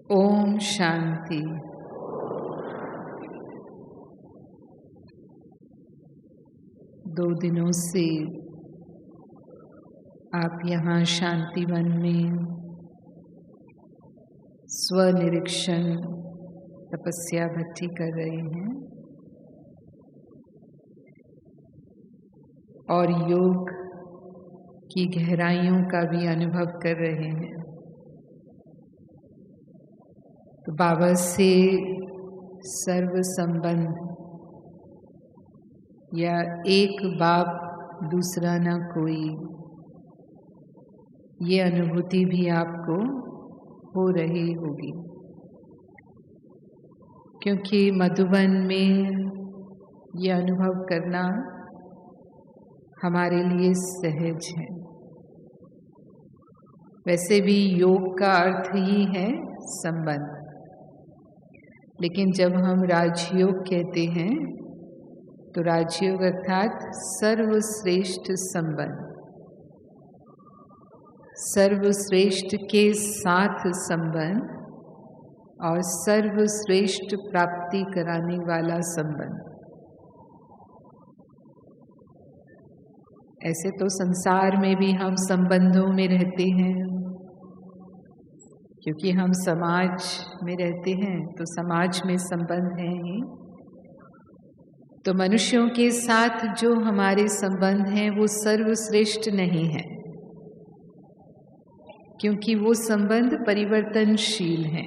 ओम शांति। दो दिनों से आप यहाँ शांतिवन में स्वनिरीक्षण तपस्या भट्टी कर रहे हैं और योग की गहराइयों का भी अनुभव कर रहे हैं। तो बाबा से सर्व संबंध या एक बाप दूसरा ना कोई, ये अनुभूति भी आपको हो रही होगी, क्योंकि मधुबन में ये अनुभव करना हमारे लिए सहज है। वैसे भी योग का अर्थ ही है संबंध, लेकिन जब हम राजयोग कहते हैं तो राजयोग अर्थात सर्वश्रेष्ठ संबंध, सर्वश्रेष्ठ के साथ संबंध और सर्वश्रेष्ठ प्राप्ति कराने वाला संबंध। ऐसे तो संसार में भी हम संबंधों में रहते हैं, क्योंकि हम समाज में रहते हैं तो समाज में संबंध हैं ही। तो मनुष्यों के साथ जो हमारे संबंध हैं वो सर्वश्रेष्ठ नहीं है, क्योंकि वो संबंध परिवर्तनशील हैं।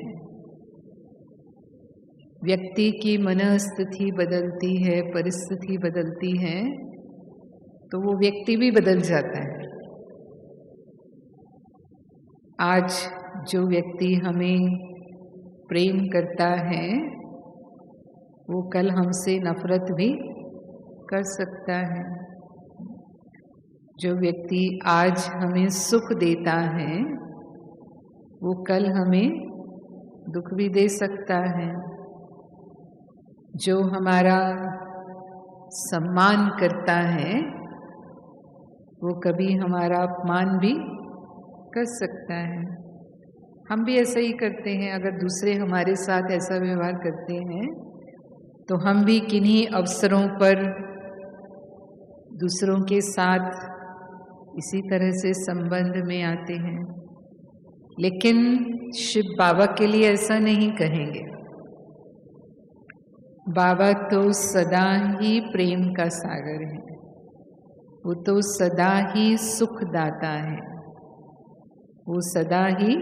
व्यक्ति की मनस्थिति बदलती है, परिस्थिति बदलती है, तो वो व्यक्ति भी बदल जाता है। आज जो व्यक्ति हमें प्रेम करता है वो कल हमसे नफरत भी कर सकता है। जो व्यक्ति आज हमें सुख देता है वो कल हमें दुख भी दे सकता है। जो हमारा सम्मान करता है वो कभी हमारा अपमान भी कर सकता है। हम भी ऐसा ही करते हैं। अगर दूसरे हमारे साथ ऐसा व्यवहार करते हैं तो हम भी किन्हीं अवसरों पर दूसरों के साथ इसी तरह से संबंध में आते हैं। लेकिन शिव बाबा के लिए ऐसा नहीं कहेंगे। बाबा तो सदा ही प्रेम का सागर है, वो तो सदा ही सुखदाता है, वो सदा ही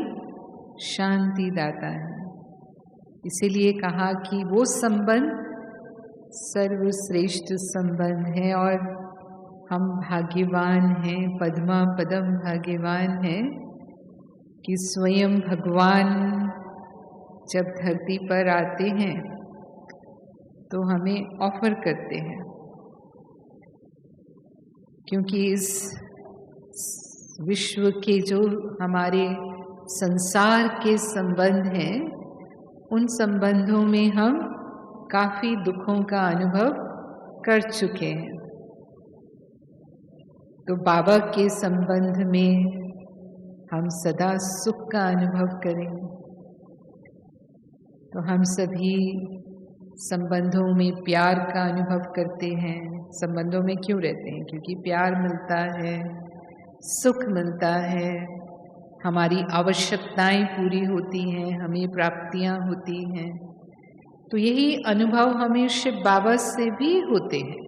शांति दाता है। इसीलिए कहा कि वो संबंध सर्वश्रेष्ठ संबंध है और हम भाग्यवान हैं, पद्मा पदम भाग्यवान हैं कि स्वयं भगवान जब धरती पर आते हैं तो हमें ऑफर करते हैं, क्योंकि इस विश्व के जो हमारे संसार के संबंध हैं उन संबंधों में हम काफी दुखों का अनुभव कर चुके हैं। तो बाबा के संबंध में हम सदा सुख का अनुभव करेंगे। तो हम सभी संबंधों में प्यार का अनुभव करते हैं। संबंधों में क्यों रहते हैं? क्योंकि प्यार मिलता है, सुख मिलता है, हमारी आवश्यकताएं पूरी होती हैं, हमें प्राप्तियां होती हैं। तो यही अनुभव हमें शिव बाबा से भी होते हैं।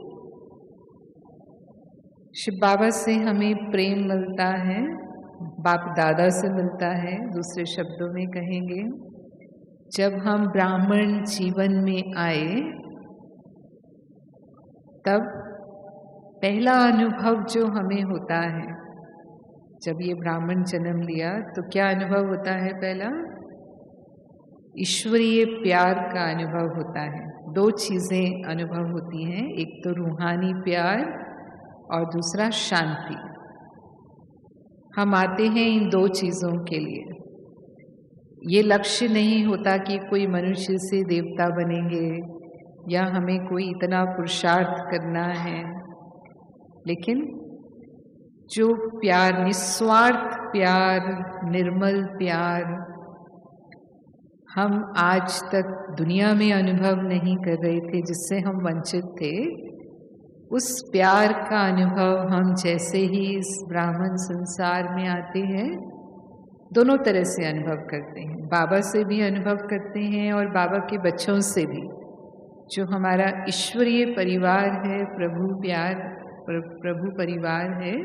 शिव बाबा से हमें प्रेम मिलता है, बाप दादा से मिलता है। दूसरे शब्दों में कहेंगे, जब हम ब्राह्मण जीवन में आए तब पहला अनुभव जो हमें होता है, जब ये ब्राह्मण जन्म लिया तो क्या अनुभव होता है? पहला ईश्वरीय प्यार का अनुभव होता है। दो चीजें अनुभव होती हैं, एक तो रूहानी प्यार और दूसरा शांति। हम आते हैं इन दो चीजों के लिए। ये लक्ष्य नहीं होता कि कोई मनुष्य से देवता बनेंगे या हमें कोई इतना पुरुषार्थ करना है, लेकिन जो प्यार, निस्वार्थ प्यार, निर्मल प्यार हम आज तक दुनिया में अनुभव नहीं कर रहे थे, जिससे हम वंचित थे, उस प्यार का अनुभव हम जैसे ही इस ब्राह्मण संसार में आते हैं दोनों तरह से अनुभव करते हैं। बाबा से भी अनुभव करते हैं और बाबा के बच्चों से भी, जो हमारा ईश्वरीय परिवार है, प्रभु परिवार है,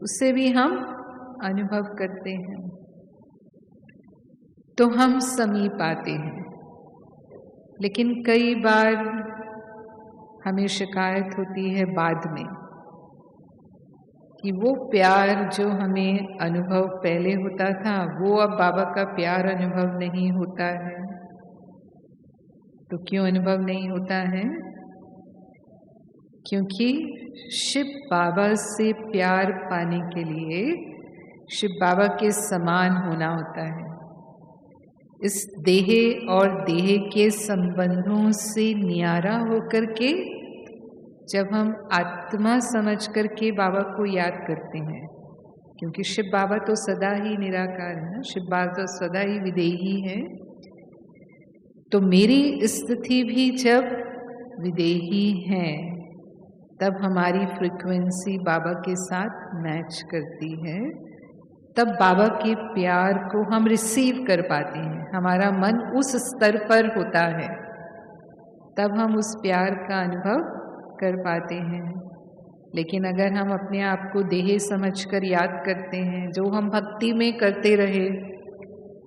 उससे भी हम अनुभव करते हैं। तो हम समीप आते हैं, लेकिन कई बार हमें शिकायत होती है बाद में कि वो प्यार जो हमें अनुभव पहले होता था, वो अब बाबा का प्यार अनुभव नहीं होता है। तो क्यों अनुभव नहीं होता है? क्योंकि शिव बाबा से प्यार पाने के लिए शिव बाबा के समान होना होता है। इस देह और देह के संबंधों से न्यारा होकर के जब हम आत्मा समझ करके बाबा को याद करते हैं, क्योंकि शिव बाबा तो सदा ही निराकार है, शिव बाबा तो सदा ही विदेही है। तो मेरी स्थिति भी जब विदेही है, तब हमारी फ्रीक्वेंसी बाबा के साथ मैच करती है, तब बाबा के प्यार को हम रिसीव कर पाते हैं। हमारा मन उस स्तर पर होता है, तब हम उस प्यार का अनुभव कर पाते हैं। लेकिन अगर हम अपने आप को देह समझकर याद करते हैं, जो हम भक्ति में करते रहे,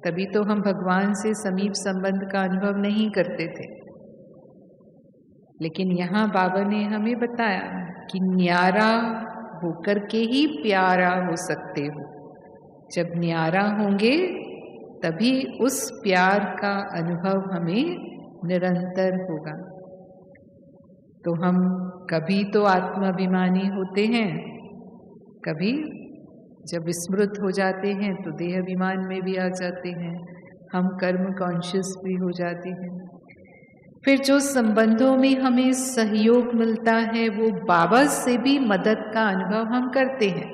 तभी तो हम भगवान से समीप संबंध का अनुभव नहीं करते थे। लेकिन यहाँ बाबा ने हमें बताया कि न्यारा होकर के ही प्यारा हो सकते हो। जब न्यारा होंगे तभी उस प्यार का अनुभव हमें निरंतर होगा। तो हम कभी तो आत्माभिमानी होते हैं, कभी जब स्मृत हो जाते हैं तो देह अभिमान में भी आ जाते हैं, हम कर्म कॉन्शियस भी हो जाते हैं। फिर जो संबंधों में हमें सहयोग मिलता है, वो बाबा से भी मदद का अनुभव हम करते हैं।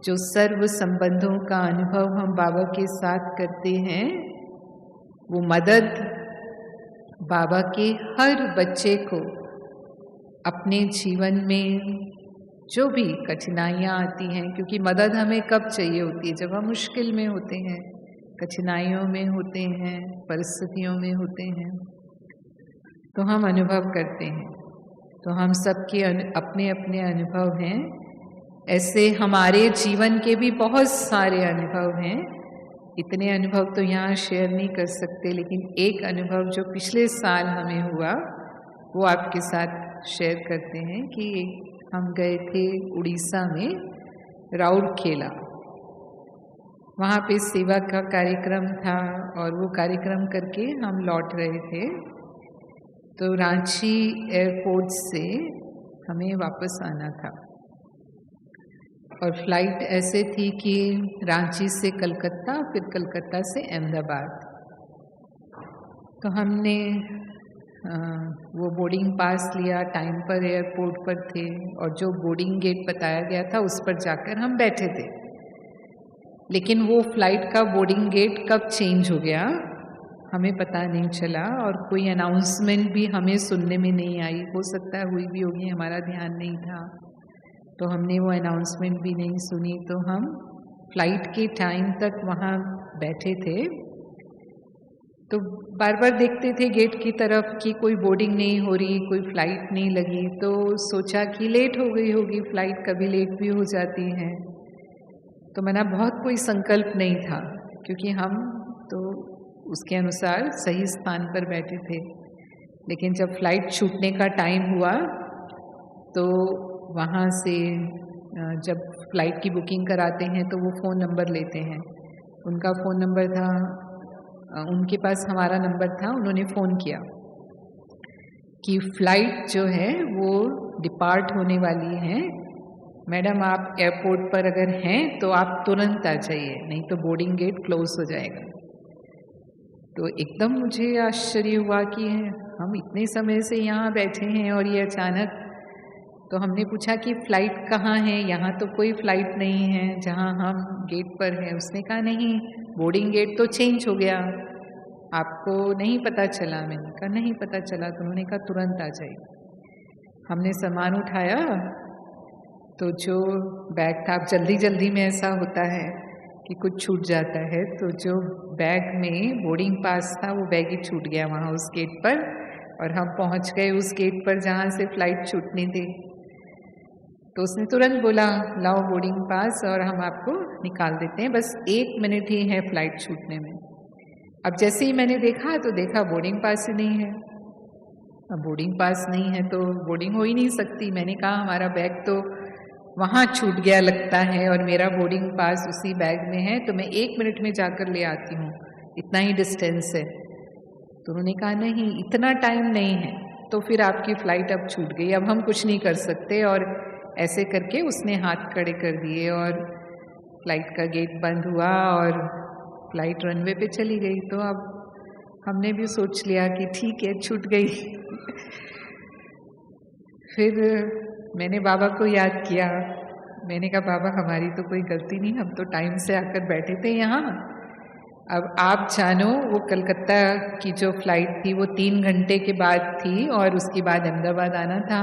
जो सर्व संबंधों का अनुभव हम बाबा के साथ करते हैं, वो मदद बाबा के हर बच्चे को अपने जीवन में जो भी कठिनाइयाँ आती हैं, क्योंकि मदद हमें कब चाहिए होती है? जब हम मुश्किल में होते हैं, कठिनाइयों में होते हैं, परिस्थितियों में होते हैं, तो हम अनुभव करते हैं। तो हम सबके अपने अपने अनुभव हैं। ऐसे हमारे जीवन के भी बहुत सारे अनुभव हैं। इतने अनुभव तो यहाँ शेयर नहीं कर सकते, लेकिन एक अनुभव जो पिछले साल हमें हुआ, वो आपके साथ शेयर करते हैं कि हम गए थे उड़ीसा में राउरकेला। वहाँ पे सेवा का कार्यक्रम था और वो कार्यक्रम करके हम लौट रहे थे। तो रांची एयरपोर्ट से हमें वापस आना था और फ्लाइट ऐसे थी कि रांची से कलकत्ता, फिर कलकत्ता से अहमदाबाद। तो हमने वो बोर्डिंग पास लिया, टाइम पर एयरपोर्ट पर थे और जो बोर्डिंग गेट बताया गया था उस पर जाकर हम बैठे थे। लेकिन वो फ्लाइट का बोर्डिंग गेट कब चेंज हो गया हमें पता नहीं चला और कोई अनाउंसमेंट भी हमें सुनने में नहीं आई। हो सकता है हुई भी होगी, हमारा ध्यान नहीं था, तो हमने वो अनाउंसमेंट भी नहीं सुनी। तो हम फ्लाइट के टाइम तक वहाँ बैठे थे, तो बार बार देखते थे गेट की तरफ कि कोई बोर्डिंग नहीं हो रही, कोई फ्लाइट नहीं लगी। तो सोचा कि लेट हो गई होगी फ्लाइट, कभी लेट भी हो जाती है। तो मेरा बहुत कोई संकल्प नहीं था, क्योंकि हम तो उसके अनुसार सही स्थान पर बैठे थे। लेकिन जब फ्लाइट छूटने का टाइम हुआ, तो वहाँ से जब फ्लाइट की बुकिंग कराते हैं तो वो फ़ोन नंबर लेते हैं। उनका फ़ोन नंबर था, उनके पास हमारा नंबर था। उन्होंने फ़ोन किया कि फ़्लाइट जो है वो डिपार्ट होने वाली है, मैडम आप एयरपोर्ट पर अगर हैं तो आप तुरंत आ जाइए, नहीं तो बोर्डिंग गेट क्लोज हो जाएगा। तो एकदम मुझे आश्चर्य हुआ कि हम इतने समय से यहाँ बैठे हैं और ये अचानक। तो हमने पूछा कि फ़्लाइट कहाँ है, यहाँ तो कोई फ़्लाइट नहीं है जहाँ हम गेट पर हैं। उसने कहा नहीं, बोर्डिंग गेट तो चेंज हो गया। आपको नहीं पता चला? मैंने कहा नहीं पता चला। तो उन्होंने कहा तुरंत आ जाइए। हमने सामान उठाया तो जो बैग था, अब जल्दी जल्दी में ऐसा होता है कि कुछ छूट जाता है, तो जो बैग में बोर्डिंग पास था वो बैग ही छूट गया वहाँ उस गेट पर, और हम पहुँच गए उस गेट पर जहाँ से फ्लाइट छूटनी थी। तो उसने तुरंत बोला लाओ बोर्डिंग पास और हम आपको निकाल देते हैं, बस 1 मिनट ही है फ्लाइट छूटने में। अब जैसे ही मैंने देखा तो देखा बोर्डिंग पास ही नहीं है। अब बोर्डिंग पास नहीं है तो बोर्डिंग हो ही नहीं सकती। मैंने कहा हमारा बैग तो वहाँ छूट गया लगता है और मेरा बोर्डिंग पास उसी बैग में है, तो मैं 1 मिनट में जाकर ले आती हूँ, इतना ही डिस्टेंस है। तो उन्होंने कहा नहीं इतना टाइम नहीं है, तो फिर आपकी फ़्लाइट अब छूट गई, अब हम कुछ नहीं कर सकते। और ऐसे करके उसने हाथ खड़े कर दिए और फ्लाइट का गेट बंद हुआ और फ्लाइट रनवे पे चली गई। तो अब हमने भी सोच लिया कि ठीक है छूट गई। फिर मैंने बाबा को याद किया। मैंने कहा बाबा हमारी तो कोई गलती नहीं, हम तो टाइम से आकर बैठे थे यहाँ। अब आप जानो वो कलकत्ता की जो फ़्लाइट थी वो 3 घंटे के बाद थी और उसके बाद अहमदाबाद आना था।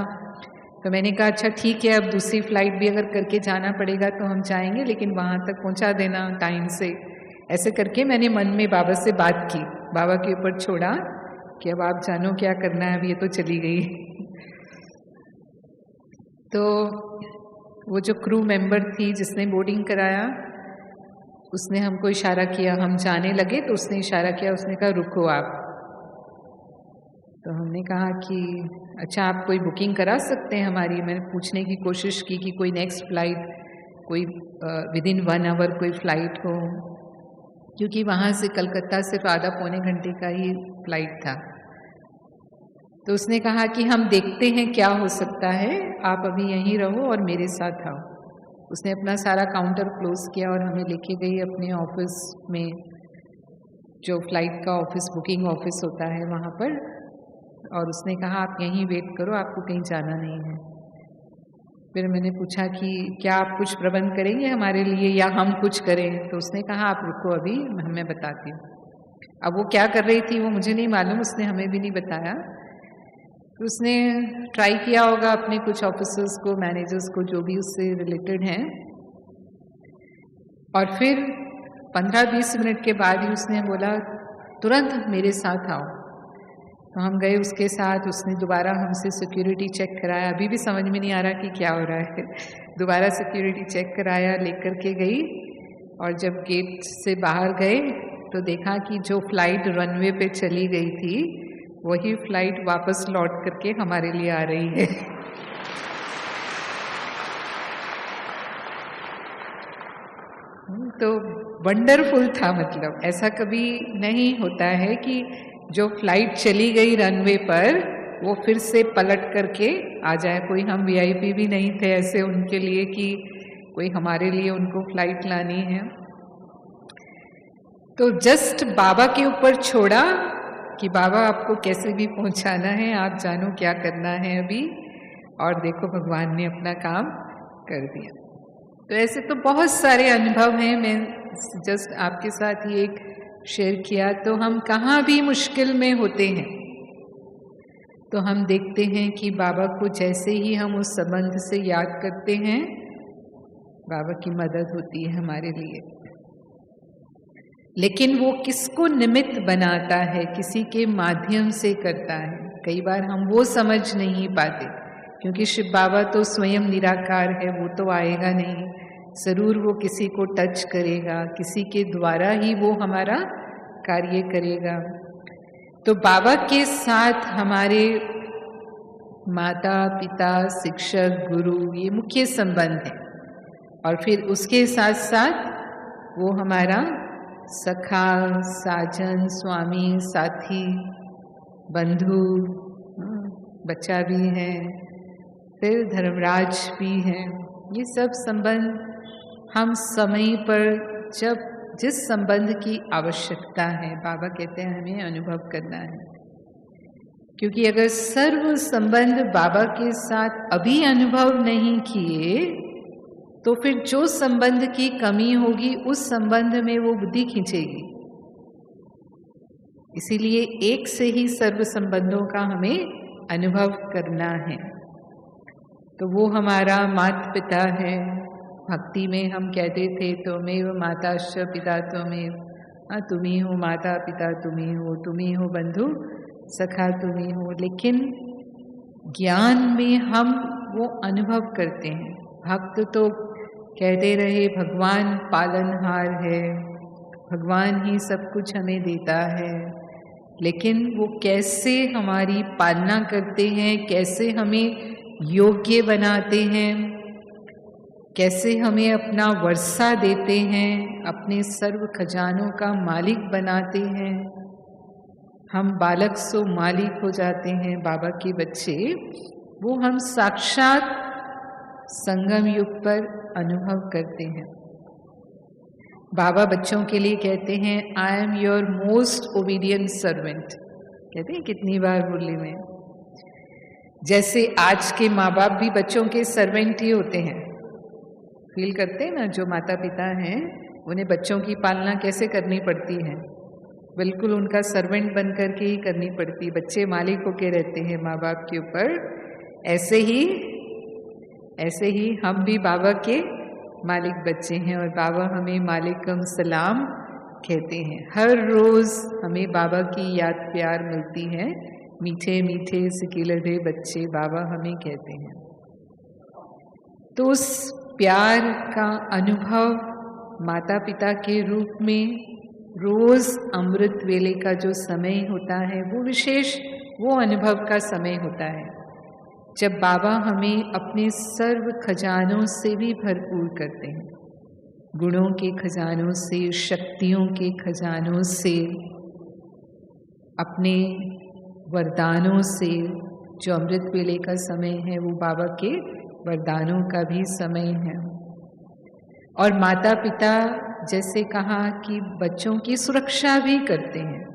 तो मैंने कहा अच्छा ठीक है, अब दूसरी फ़्लाइट भी अगर करके जाना पड़ेगा तो हम जाएंगे, लेकिन वहाँ तक पहुँचा देना टाइम से। ऐसे करके मैंने मन में बाबा से बात की, बाबा के ऊपर छोड़ा कि अब आप जानो क्या करना है, अब ये तो चली गई। तो वो जो क्रू मेंबर थी जिसने बोर्डिंग कराया, उसने हमको इशारा किया, हम जाने लगे तो उसने इशारा किया, उसने कहा रुको आप। तो हमने कहा कि अच्छा आप कोई बुकिंग करा सकते हैं हमारी। मैंने पूछने की कोशिश की कि कोई नेक्स्ट फ़्लाइट, कोई विदिन 1 आवर कोई फ़्लाइट हो, क्योंकि वहाँ से कलकत्ता सिर्फ आधा पौने घंटे का ही फ़्लाइट था। तो उसने कहा कि हम देखते हैं क्या हो सकता है, आप अभी यहीं रहो और मेरे साथ आओ। उसने अपना सारा काउंटर क्लोज़ किया और हमें लेके गई अपने ऑफिस में, जो फ़्लाइट का ऑफिस बुकिंग ऑफिस होता है वहाँ पर, और उसने कहा आप यहीं वेट करो, आपको कहीं जाना नहीं है। फिर मैंने पूछा कि क्या आप कुछ प्रबंध करेंगे हमारे लिए या हम कुछ करें? तो उसने कहा आप रुको अभी मैं बताती हूँ। अब वो क्या कर रही थी वो मुझे नहीं मालूम, उसने हमें भी नहीं बताया। तो उसने ट्राई किया होगा अपने कुछ ऑफिसर्स को, मैनेजर्स को, जो भी उससे रिलेटेड हैं, और फिर 15-20 मिनट के बाद ही उसने बोला तुरंत मेरे साथ आओ। तो हम गए उसके साथ। उसने दोबारा हमसे सिक्योरिटी चेक कराया, अभी भी समझ में नहीं आ रहा कि क्या हो रहा है। दोबारा सिक्योरिटी चेक कराया, लेकर के गई, और जब गेट से बाहर गए तो देखा कि जो फ़्लाइट रनवे पे चली गई थी वही फ़्लाइट वापस लौट करके हमारे लिए आ रही है। तो वंडरफुल था, मतलब ऐसा कभी नहीं होता है कि जो फ़्लाइट चली गई रनवे पर वो फिर से पलट करके आ जाए। कोई हम वीआईपी भी नहीं थे ऐसे उनके लिए कि कोई हमारे लिए उनको फ़्लाइट लानी है। तो जस्ट बाबा के ऊपर छोड़ा कि बाबा आपको कैसे भी पहुंचाना है, आप जानो क्या करना है अभी, और देखो भगवान ने अपना काम कर दिया। तो ऐसे तो बहुत सारे अनुभव हैं, मैं जस्ट आपके साथ ही एक शेयर किया। तो हम कहाँ भी मुश्किल में होते हैं तो हम देखते हैं कि बाबा को जैसे ही हम उस संबंध से याद करते हैं, बाबा की मदद होती है हमारे लिए। लेकिन वो किसको निमित्त बनाता है, किसी के माध्यम से करता है। कई बार हम वो समझ नहीं पाते, क्योंकि शिव बाबा तो स्वयं निराकार है, वो तो आएगा नहीं, ज़रूर वो किसी को टच करेगा, किसी के द्वारा ही वो हमारा कार्य करेगा। तो बाबा के साथ हमारे माता पिता, शिक्षक, गुरु, ये मुख्य संबंध है, और फिर उसके साथ साथ वो हमारा सखा, साजन, स्वामी, साथी, बंधु, बच्चा भी है, फिर धर्मराज भी है। ये सब संबंध हम समय पर जब जिस संबंध की आवश्यकता है, बाबा कहते हैं हमें अनुभव करना है। क्योंकि अगर सर्व संबंध बाबा के साथ अभी अनुभव नहीं किए तो फिर जो संबंध की कमी होगी उस संबंध में वो बुद्धि खींचेगी। इसीलिए एक से ही सर्व संबंधों का हमें अनुभव करना है। तो वो हमारा माता पिता है। भक्ति में हम कहते थे त्वमेव माताश्च पिता त्वमेव, तुम ही हो माता पिता, तुम ही हो बंधु सखा, तुम ही हो। लेकिन ज्ञान में हम वो अनुभव करते हैं। भक्त तो कहते रहे भगवान पालनहार है, भगवान ही सब कुछ हमें देता है, लेकिन वो कैसे हमारी पालना करते हैं, कैसे हमें योग्य बनाते हैं, कैसे हमें अपना वर्षा देते हैं, अपने सर्व खजानों का मालिक बनाते हैं। हम बालक सो मालिक हो जाते हैं, बाबा के बच्चे, वो हम साक्षात संगम युग पर अनुभव करते हैं। बाबा बच्चों के लिए कहते हैं I am your most obedient servant. कहते हैं कितनी बार बोली में। जैसे आज के माँ बाप भी बच्चों के सर्वेंट ही होते हैं। फील करते हैं ना, जो माता पिता हैं उन्हें बच्चों की पालना कैसे करनी पड़ती है, बिल्कुल उनका सर्वेंट बन करके ही करनी पड़ती। बच्चे मालिक होके रहते हैं माँ बाप के ऊपर। ऐसे ही हम भी बाबा के मालिक बच्चे हैं और बाबा हमें मालिकम सलाम कहते हैं। हर रोज हमें बाबा की याद प्यार मिलती है। मीठे मीठे सिकिलधे बच्चे बाबा हमें कहते हैं। तो उस प्यार का अनुभव माता पिता के रूप में रोज अमृत वेले का जो समय होता है वो विशेष, वो अनुभव का समय होता है जब बाबा हमें अपने सर्व खजानों से भी भरपूर करते हैं। गुणों के खजानों से, शक्तियों के खजानों से, अपने वरदानों से। जो अमृत वेले का समय है वो बाबा के वरदानों का भी समय है। और माता पिता जैसे कहा कि बच्चों की सुरक्षा भी करते हैं।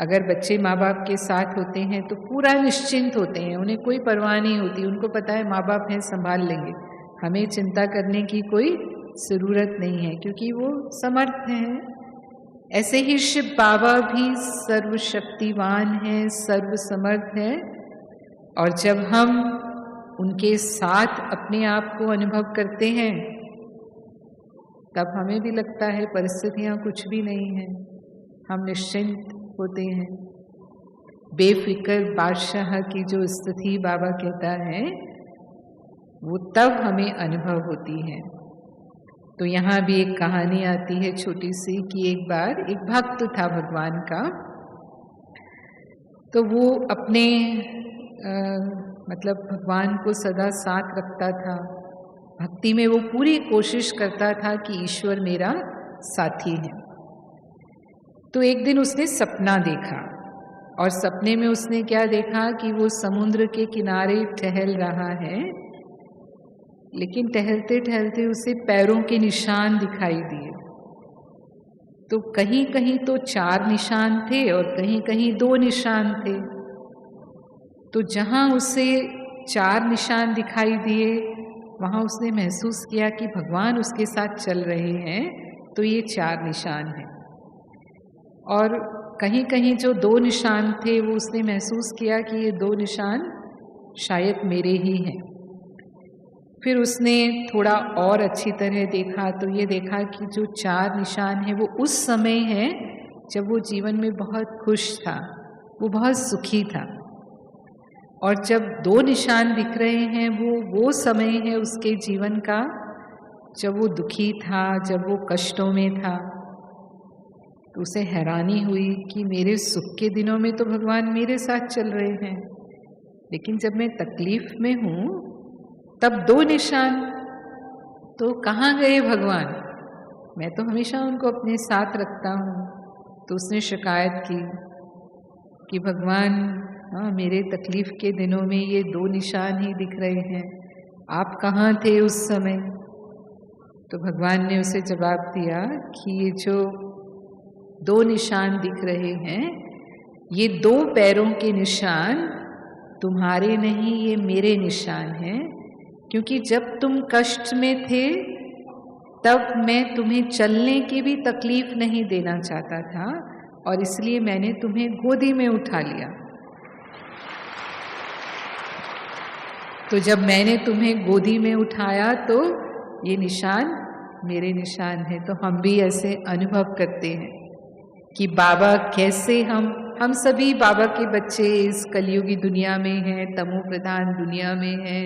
अगर बच्चे माँ बाप के साथ होते हैं तो पूरा निश्चिंत होते हैं, उन्हें कोई परवाह नहीं होती। उनको पता है माँ बाप हैं, संभाल लेंगे, हमें चिंता करने की कोई ज़रूरत नहीं है क्योंकि वो समर्थ हैं। ऐसे ही शिव बाबा भी सर्वशक्तिवान हैं, सर्वसमर्थ हैं। और जब हम उनके साथ अपने आप को अनुभव करते हैं तब हमें भी लगता है परिस्थितियाँ कुछ भी नहीं हैं, हम निश्चिंत होते हैं। बेफिक्र बादशाह की जो स्थिति बाबा कहता है वो तब हमें अनुभव होती है। तो यहाँ भी एक कहानी आती है छोटी सी कि एक बार एक भक्त था भगवान का। तो वो अपने मतलब भगवान को सदा साथ रखता था। भक्ति में वो पूरी कोशिश करता था कि ईश्वर मेरा साथी है। तो एक दिन उसने सपना देखा और सपने में उसने क्या देखा कि वो समुद्र के किनारे टहल रहा है, लेकिन टहलते टहलते उसे पैरों के निशान दिखाई दिए। तो कहीं कहीं तो 4 निशान थे और कहीं कहीं 2 निशान थे। तो जहाँ उसे 4 निशान दिखाई दिए वहाँ उसने महसूस किया कि भगवान उसके साथ चल रहे हैं, तो ये 4 निशान हैं। और कहीं कहीं जो 2 निशान थे वो उसने महसूस किया कि ये 2 निशान शायद मेरे ही हैं। फिर उसने थोड़ा और अच्छी तरह देखा तो ये देखा कि जो 4 निशान हैं वो उस समय है जब वो जीवन में बहुत खुश था, वो बहुत सुखी था। और जब 2 निशान दिख रहे हैं वो समय है उसके जीवन का जब वो दुखी था, जब वो कष्टों में था। तो उसे हैरानी हुई कि मेरे सुख के दिनों में तो भगवान मेरे साथ चल रहे हैं, लेकिन जब मैं तकलीफ में हूँ तब 2 निशान, तो कहाँ गए भगवान? मैं तो हमेशा उनको अपने साथ रखता हूँ। तो उसने शिकायत की कि भगवान मेरे तकलीफ के दिनों में ये 2 निशान ही दिख रहे हैं, आप कहाँ थे उस समय? तो भगवान ने उसे जवाब दिया कि ये जो 2 निशान दिख रहे हैं ये 2 पैरों के निशान तुम्हारे नहीं, ये मेरे निशान हैं। क्योंकि जब तुम कष्ट में थे तब मैं तुम्हें चलने की भी तकलीफ नहीं देना चाहता था, और इसलिए मैंने तुम्हें गोदी में उठा लिया। तो जब मैंने तुम्हें गोदी में उठाया तो ये निशान मेरे निशान है। तो हम भी ऐसे अनुभव करते हैं कि बाबा कैसे हम सभी बाबा के बच्चे इस कलयुगी दुनिया में हैं, तमो प्रधान दुनिया में हैं।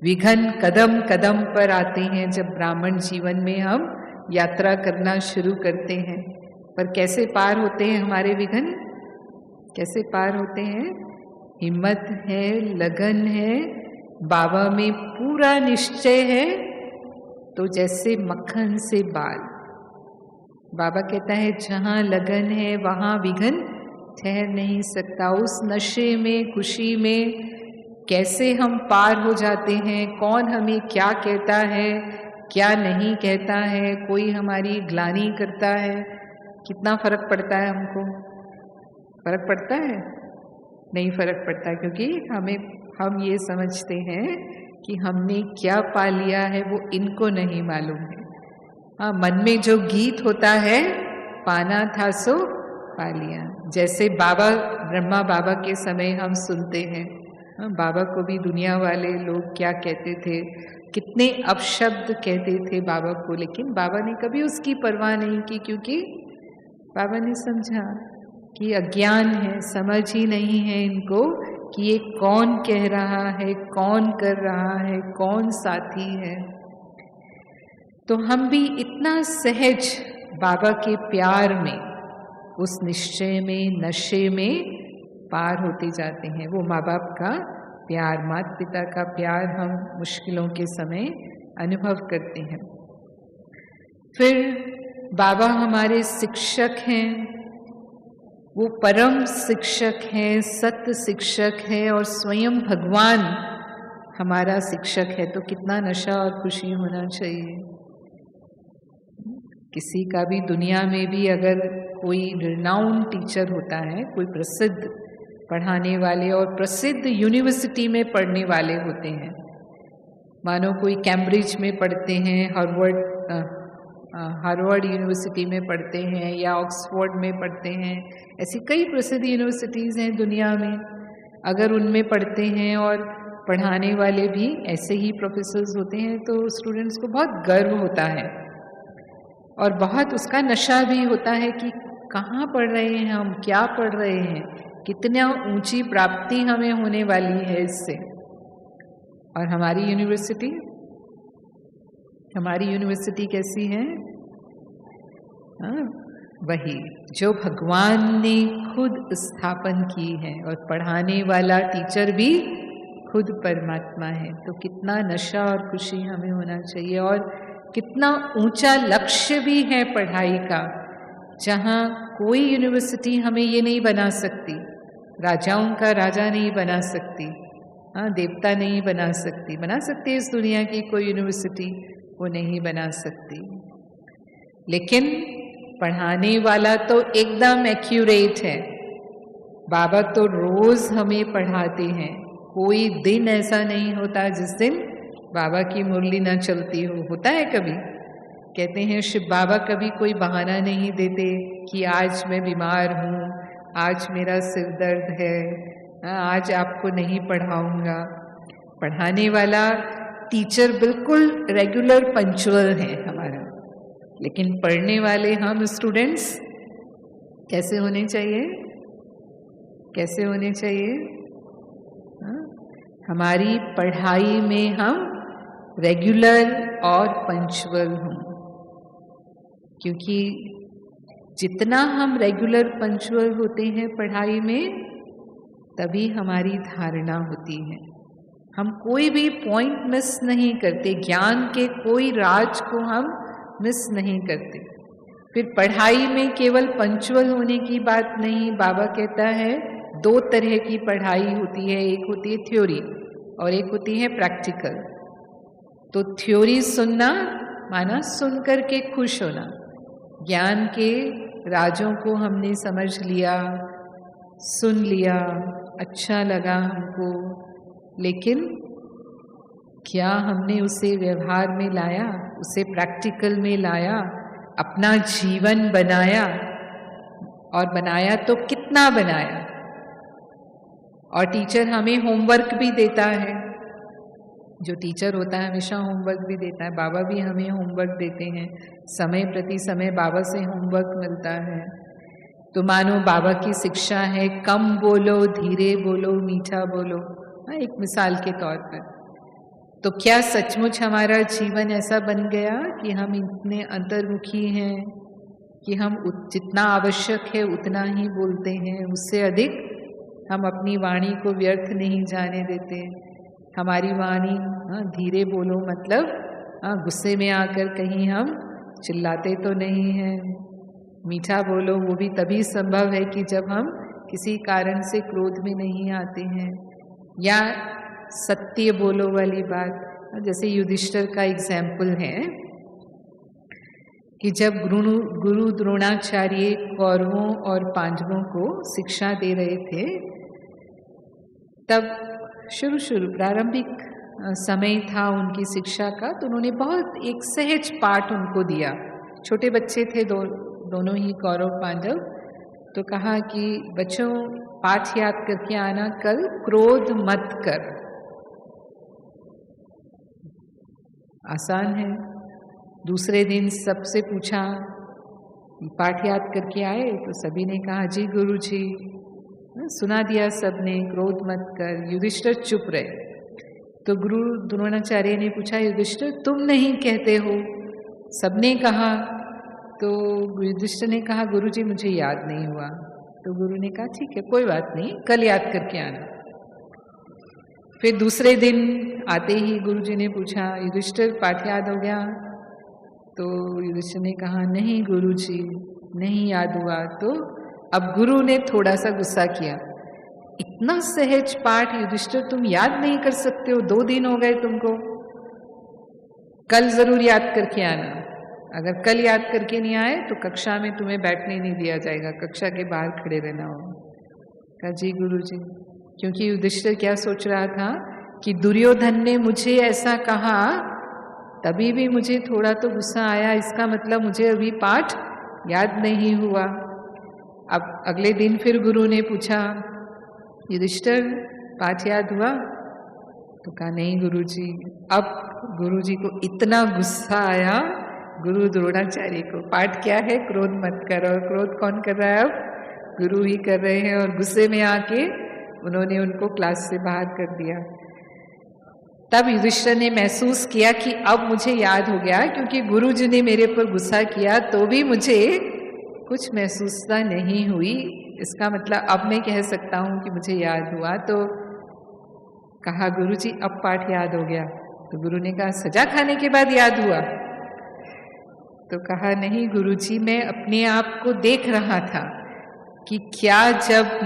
विघ्न कदम कदम पर आते हैं जब ब्राह्मण जीवन में हम यात्रा करना शुरू करते हैं। पर कैसे पार होते हैं हमारे विघ्न? कैसे पार होते हैं? हिम्मत है, लगन है, बाबा में पूरा निश्चय है, तो जैसे मक्खन से बाल। बाबा कहता है जहाँ लगन है वहाँ विघ्न ठहर नहीं सकता। उस नशे में, खुशी में कैसे हम पार हो जाते हैं, कौन हमें क्या कहता है, क्या नहीं कहता है, कोई हमारी ग्लानि करता है, कितना फर्क पड़ता है हमको? फर्क पड़ता है? नहीं फर्क पड़ता, क्योंकि हम ये समझते हैं कि हमने क्या पा लिया है वो इनको नहीं मालूम है। हाँ, मन में जो गीत होता है, पाना था सो पा लिया। जैसे बाबा, ब्रह्मा बाबा के समय हम सुनते हैं, हाँ, बाबा को भी दुनिया वाले लोग क्या कहते थे, कितने अपशब्द कहते थे बाबा को, लेकिन बाबा ने कभी उसकी परवाह नहीं की, क्योंकि बाबा ने समझा कि अज्ञान है, समझ ही नहीं है इनको कि ये कौन कह रहा है, कौन कर रहा है, कौन साथी है। तो हम भी इतना सहज बाबा के प्यार में, उस निश्चय में, नशे में पार होते जाते हैं। वो माँ बाप का प्यार, माता पिता का प्यार हम मुश्किलों के समय अनुभव करते हैं। फिर बाबा हमारे शिक्षक हैं, वो परम शिक्षक हैं, सत्य शिक्षक है, और स्वयं भगवान हमारा शिक्षक है। तो कितना नशा और खुशी होना चाहिए। किसी का भी दुनिया में भी अगर कोई रिनाउंड टीचर होता है, कोई प्रसिद्ध पढ़ाने वाले और प्रसिद्ध यूनिवर्सिटी में पढ़ने वाले होते हैं, मानो कोई कैम्ब्रिज में पढ़ते हैं, हार्वर्ड यूनिवर्सिटी में पढ़ते हैं, या ऑक्सफोर्ड में पढ़ते हैं, ऐसी कई प्रसिद्ध यूनिवर्सिटीज़ हैं दुनिया में। अगर उनमें पढ़ते हैं और पढ़ाने वाले भी ऐसे ही प्रोफेसर्स होते हैं, तो स्टूडेंट्स को बहुत गर्व होता है और बहुत उसका नशा भी होता है कि कहाँ पढ़ रहे हैं हम, क्या पढ़ रहे हैं, कितना ऊंची प्राप्ति हमें होने वाली है इससे। और हमारी यूनिवर्सिटी कैसी है? हाँ, वही जो भगवान ने खुद स्थापन की है, और पढ़ाने वाला टीचर भी खुद परमात्मा है। तो कितना नशा और खुशी हमें होना चाहिए, और कितना ऊंचा लक्ष्य भी है पढ़ाई का, जहाँ कोई यूनिवर्सिटी हमें ये नहीं बना सकती, राजाओं का राजा नहीं बना सकती, हाँ, देवता नहीं बना सकती। बना सकती है इस दुनिया की कोई यूनिवर्सिटी, वो नहीं बना सकती। लेकिन पढ़ाने वाला तो एकदम एक्यूरेट है। बाबा तो रोज हमें पढ़ाते हैं, कोई दिन ऐसा नहीं होता जिस दिन बाबा की मुरली ना चलती हो। होता है कभी? कहते हैं शिव बाबा कभी कोई बहाना नहीं देते कि आज मैं बीमार हूँ, आज मेरा सिर दर्द है, आज आपको नहीं पढ़ाऊंगा। पढ़ाने वाला टीचर बिल्कुल रेगुलर पंचुअल है हमारा, लेकिन पढ़ने वाले हम स्टूडेंट्स कैसे होने चाहिए? कैसे होने चाहिए? हमारी पढ़ाई में हम रेगुलर और पंचुअल हों, क्योंकि जितना हम रेगुलर पंचुअल होते हैं पढ़ाई में, तभी हमारी धारणा होती है। हम कोई भी पॉइंट मिस नहीं करते, ज्ञान के कोई राज को हम मिस नहीं करते। फिर पढ़ाई में केवल पंचुअल होने की बात नहीं, बाबा कहता है 2 तरह की पढ़ाई होती है, एक होती है थ्योरी और एक होती है प्रैक्टिकल। तो थ्योरी सुनना माना सुन कर के खुश होना, ज्ञान के राजों को हमने समझ लिया, सुन लिया, अच्छा लगा हमको, लेकिन क्या हमने उसे व्यवहार में लाया, उसे प्रैक्टिकल में लाया, अपना जीवन बनाया? और बनाया तो कितना बनाया। और टीचर हमें होमवर्क भी देता है, जो टीचर होता है हमेशा होमवर्क भी देता है। बाबा भी हमें होमवर्क देते हैं, समय प्रति समय बाबा से होमवर्क मिलता है। तो मानो बाबा की शिक्षा है, कम बोलो, धीरे बोलो, मीठा बोलो, एक मिसाल के तौर पर। तो क्या सचमुच हमारा जीवन ऐसा बन गया कि हम इतने अंतर्मुखी हैं कि हम जितना आवश्यक है उतना ही बोलते हैं, उससे अधिक हम अपनी वाणी को व्यर्थ नहीं जाने देते। हमारी वाणी धीरे बोलो मतलब गुस्से में आकर कहीं हम चिल्लाते तो नहीं हैं। मीठा बोलो वो भी तभी संभव है कि जब हम किसी कारण से क्रोध में नहीं आते हैं। या सत्य बोलो वाली बात, जैसे युधिष्ठिर का एग्जाम्पल है कि जब गुरु द्रोणाचार्य कौरवों और पांडवों को शिक्षा दे रहे थे, तब शुरू प्रारंभिक समय था उनकी शिक्षा का, तो उन्होंने बहुत एक सहज पाठ उनको दिया। छोटे बच्चे थे दोनों ही कौरव पांडव। तो कहा कि बच्चों पाठ याद करके आना, कल क्रोध मत कर। आसान है। दूसरे दिन सबसे पूछा पाठ याद करके आए, तो सभी ने कहा जी गुरुजी। सुना दिया सबने, क्रोध मत कर। युधिष्ठिर चुप रहे। तो गुरु द्रोणाचार्य ने पूछा युधिष्ठिर तुम नहीं कहते हो, सबने कहा। तो युधिष्ठिर ने कहा गुरुजी मुझे याद नहीं हुआ। तो गुरु ने कहा ठीक है कोई बात नहीं, कल याद करके आना। फिर दूसरे दिन आते ही गुरुजी ने पूछा युधिष्ठिर पाठ याद हो गया? तो युधिष्ठिर ने कहा नहीं गुरुजी नहीं याद हुआ। तो अब गुरु ने थोड़ा सा गुस्सा किया, इतना सहज पाठ युधिष्ठिर तुम याद नहीं कर सकते हो? 2 दिन हो गए तुमको, कल जरूर याद करके आना। अगर कल याद करके नहीं आए तो कक्षा में तुम्हें बैठने नहीं दिया जाएगा, कक्षा के बाहर खड़े रहना होगा। कहा जी गुरुजी। क्योंकि युधिष्ठिर क्या सोच रहा था कि दुर्योधन ने मुझे ऐसा कहा, तभी भी मुझे थोड़ा तो गुस्सा आया, इसका मतलब मुझे अभी पाठ याद नहीं हुआ। अब अगले दिन फिर गुरु ने पूछा युधिष्ठिर पाठ याद हुआ? तो कहा नहीं गुरुजी। अब गुरुजी को इतना गुस्सा आया, गुरु द्रोणाचार्य को, पाठ क्या है? क्रोध मत कर। और क्रोध कौन कर रहा है? अब गुरु ही कर रहे हैं। और गुस्से में आके उन्होंने उनको क्लास से बाहर कर दिया। तब युधिष्ठिर ने महसूस किया कि अब मुझे याद हो गया, क्योंकि गुरुजी ने मेरे पर गुस्सा किया तो भी मुझे कुछ महसूसता नहीं हुई। इसका मतलब अब मैं कह सकता हूँ कि मुझे याद हुआ। तो कहा गुरुजी अब पाठ याद हो गया। तो गुरु ने कहा सजा खाने के बाद याद हुआ? तो कहा नहीं गुरुजी, मैं अपने आप को देख रहा था कि क्या जब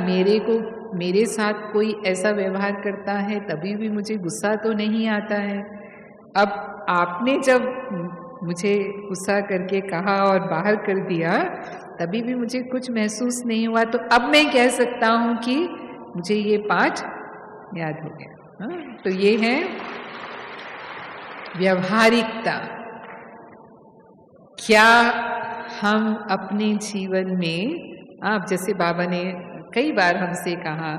मेरे साथ कोई ऐसा व्यवहार करता है तभी भी मुझे गुस्सा तो नहीं आता है। अब आपने जब मुझे गुस्सा करके कहा और बाहर कर दिया तभी भी मुझे कुछ महसूस नहीं हुआ, तो अब मैं कह सकता हूँ कि मुझे ये पाठ याद हो गया। तो ये है व्यवहारिकता। क्या हम अपने जीवन में, आप जैसे बाबा ने कई बार हमसे कहा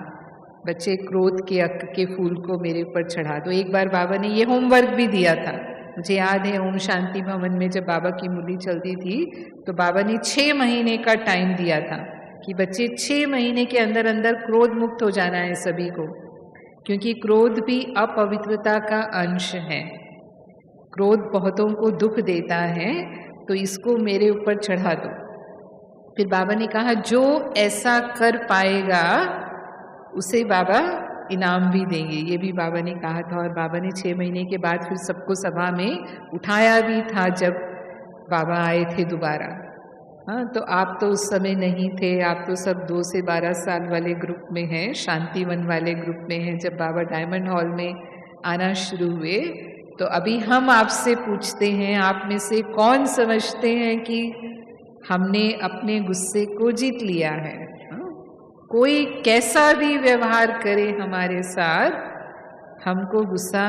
बच्चे क्रोध के अक के फूल को मेरे ऊपर चढ़ा दो। एक बार बाबा ने ये होमवर्क भी दिया था, मुझे याद है ओम शांति भवन में जब बाबा की मुरली चलती थी तो बाबा ने 6 महीने का टाइम दिया था कि बच्चे 6 महीने के अंदर अंदर क्रोध मुक्त हो जाना है सभी को, क्योंकि क्रोध भी अपवित्रता का अंश है। क्रोध बहुतों को दुख देता है, तो इसको मेरे ऊपर चढ़ा दो। फिर बाबा ने कहा जो ऐसा कर पाएगा उसे बाबा इनाम भी देंगे, ये भी बाबा ने कहा था। और बाबा ने 6 महीने के बाद फिर सबको सभा में उठाया भी था जब बाबा आए थे दोबारा। हाँ, तो आप तो उस समय नहीं थे, आप तो सब 2 से 12 साल वाले ग्रुप में हैं, शांतिवन वाले ग्रुप में हैं। जब बाबा डायमंड हॉल में आना शुरू हुए तो अभी हम आपसे पूछते हैं, आप में से कौन समझते हैं कि हमने अपने गुस्से को जीत लिया है? कोई कैसा भी व्यवहार करे हमारे साथ, हमको गुस्सा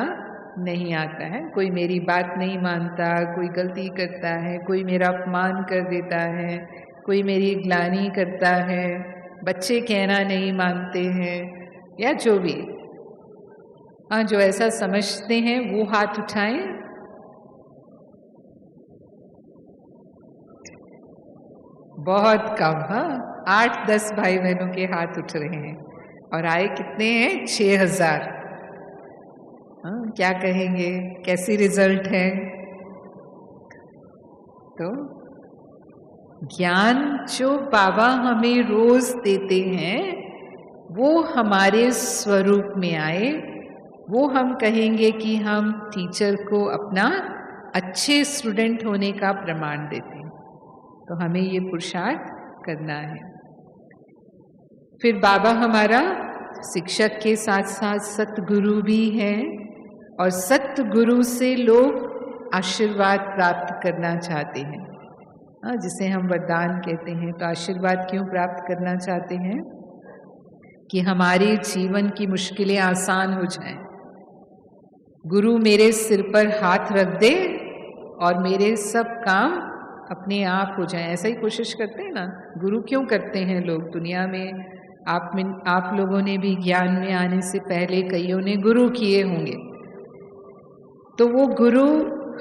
नहीं आता है। कोई मेरी बात नहीं मानता, कोई गलती करता है, कोई मेरा अपमान कर देता है, कोई मेरी ग्लानि करता है, बच्चे कहना नहीं मानते हैं, या जो भी, हाँ, जो ऐसा समझते हैं वो हाथ उठाएं। बहुत कम, हाँ, 8-10 भाई बहनों के हाथ उठ रहे हैं और आए कितने हैं? 6000। हाँ, क्या कहेंगे, कैसी रिजल्ट है? तो ज्ञान जो बाबा हमें रोज देते हैं वो हमारे स्वरूप में आए, वो हम कहेंगे कि हम टीचर को अपना अच्छे स्टूडेंट होने का प्रमाण देते हैं। तो हमें ये पुरुषार्थ करना है। फिर बाबा हमारा शिक्षक के साथ साथ सतगुरु भी है, और सतगुरु से लोग आशीर्वाद प्राप्त करना चाहते हैं, जिसे हम वरदान कहते हैं। तो आशीर्वाद क्यों प्राप्त करना चाहते हैं? कि हमारे जीवन की मुश्किलें आसान हो जाएं। गुरु मेरे सिर पर हाथ रख दे और मेरे सब काम अपने आप हो जाएं, ऐसा ही कोशिश करते हैं ना। गुरु क्यों करते हैं लोग दुनिया में? आप लोगों ने भी ज्ञान में आने से पहले कईयों ने गुरु किए होंगे। तो वो गुरु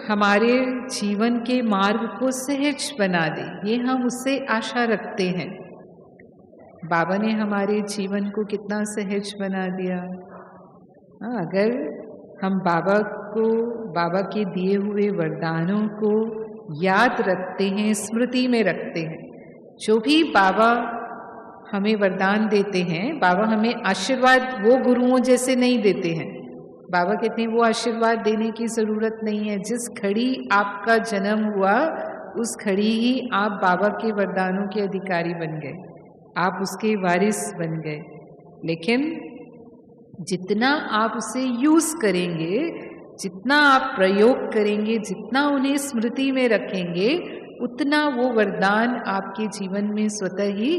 हमारे जीवन के मार्ग को सहज बना दे, ये हम उससे आशा रखते हैं। बाबा ने हमारे जीवन को कितना सहज बना दिया। अगर हम बाबा के दिए हुए वरदानों को याद रखते हैं, स्मृति में रखते हैं, जो भी बाबा हमें वरदान देते हैं, बाबा हमें आशीर्वाद वो गुरुओं जैसे नहीं देते हैं। बाबा कहते हैं वो आशीर्वाद देने की जरूरत नहीं है। जिस घड़ी आपका जन्म हुआ उस घड़ी ही आप बाबा के वरदानों के अधिकारी बन गए, आप उसके वारिस बन गए। लेकिन जितना आप उसे यूज करेंगे, जितना आप प्रयोग करेंगे, जितना उन्हें स्मृति में रखेंगे, उतना वो वरदान आपके जीवन में स्वतः ही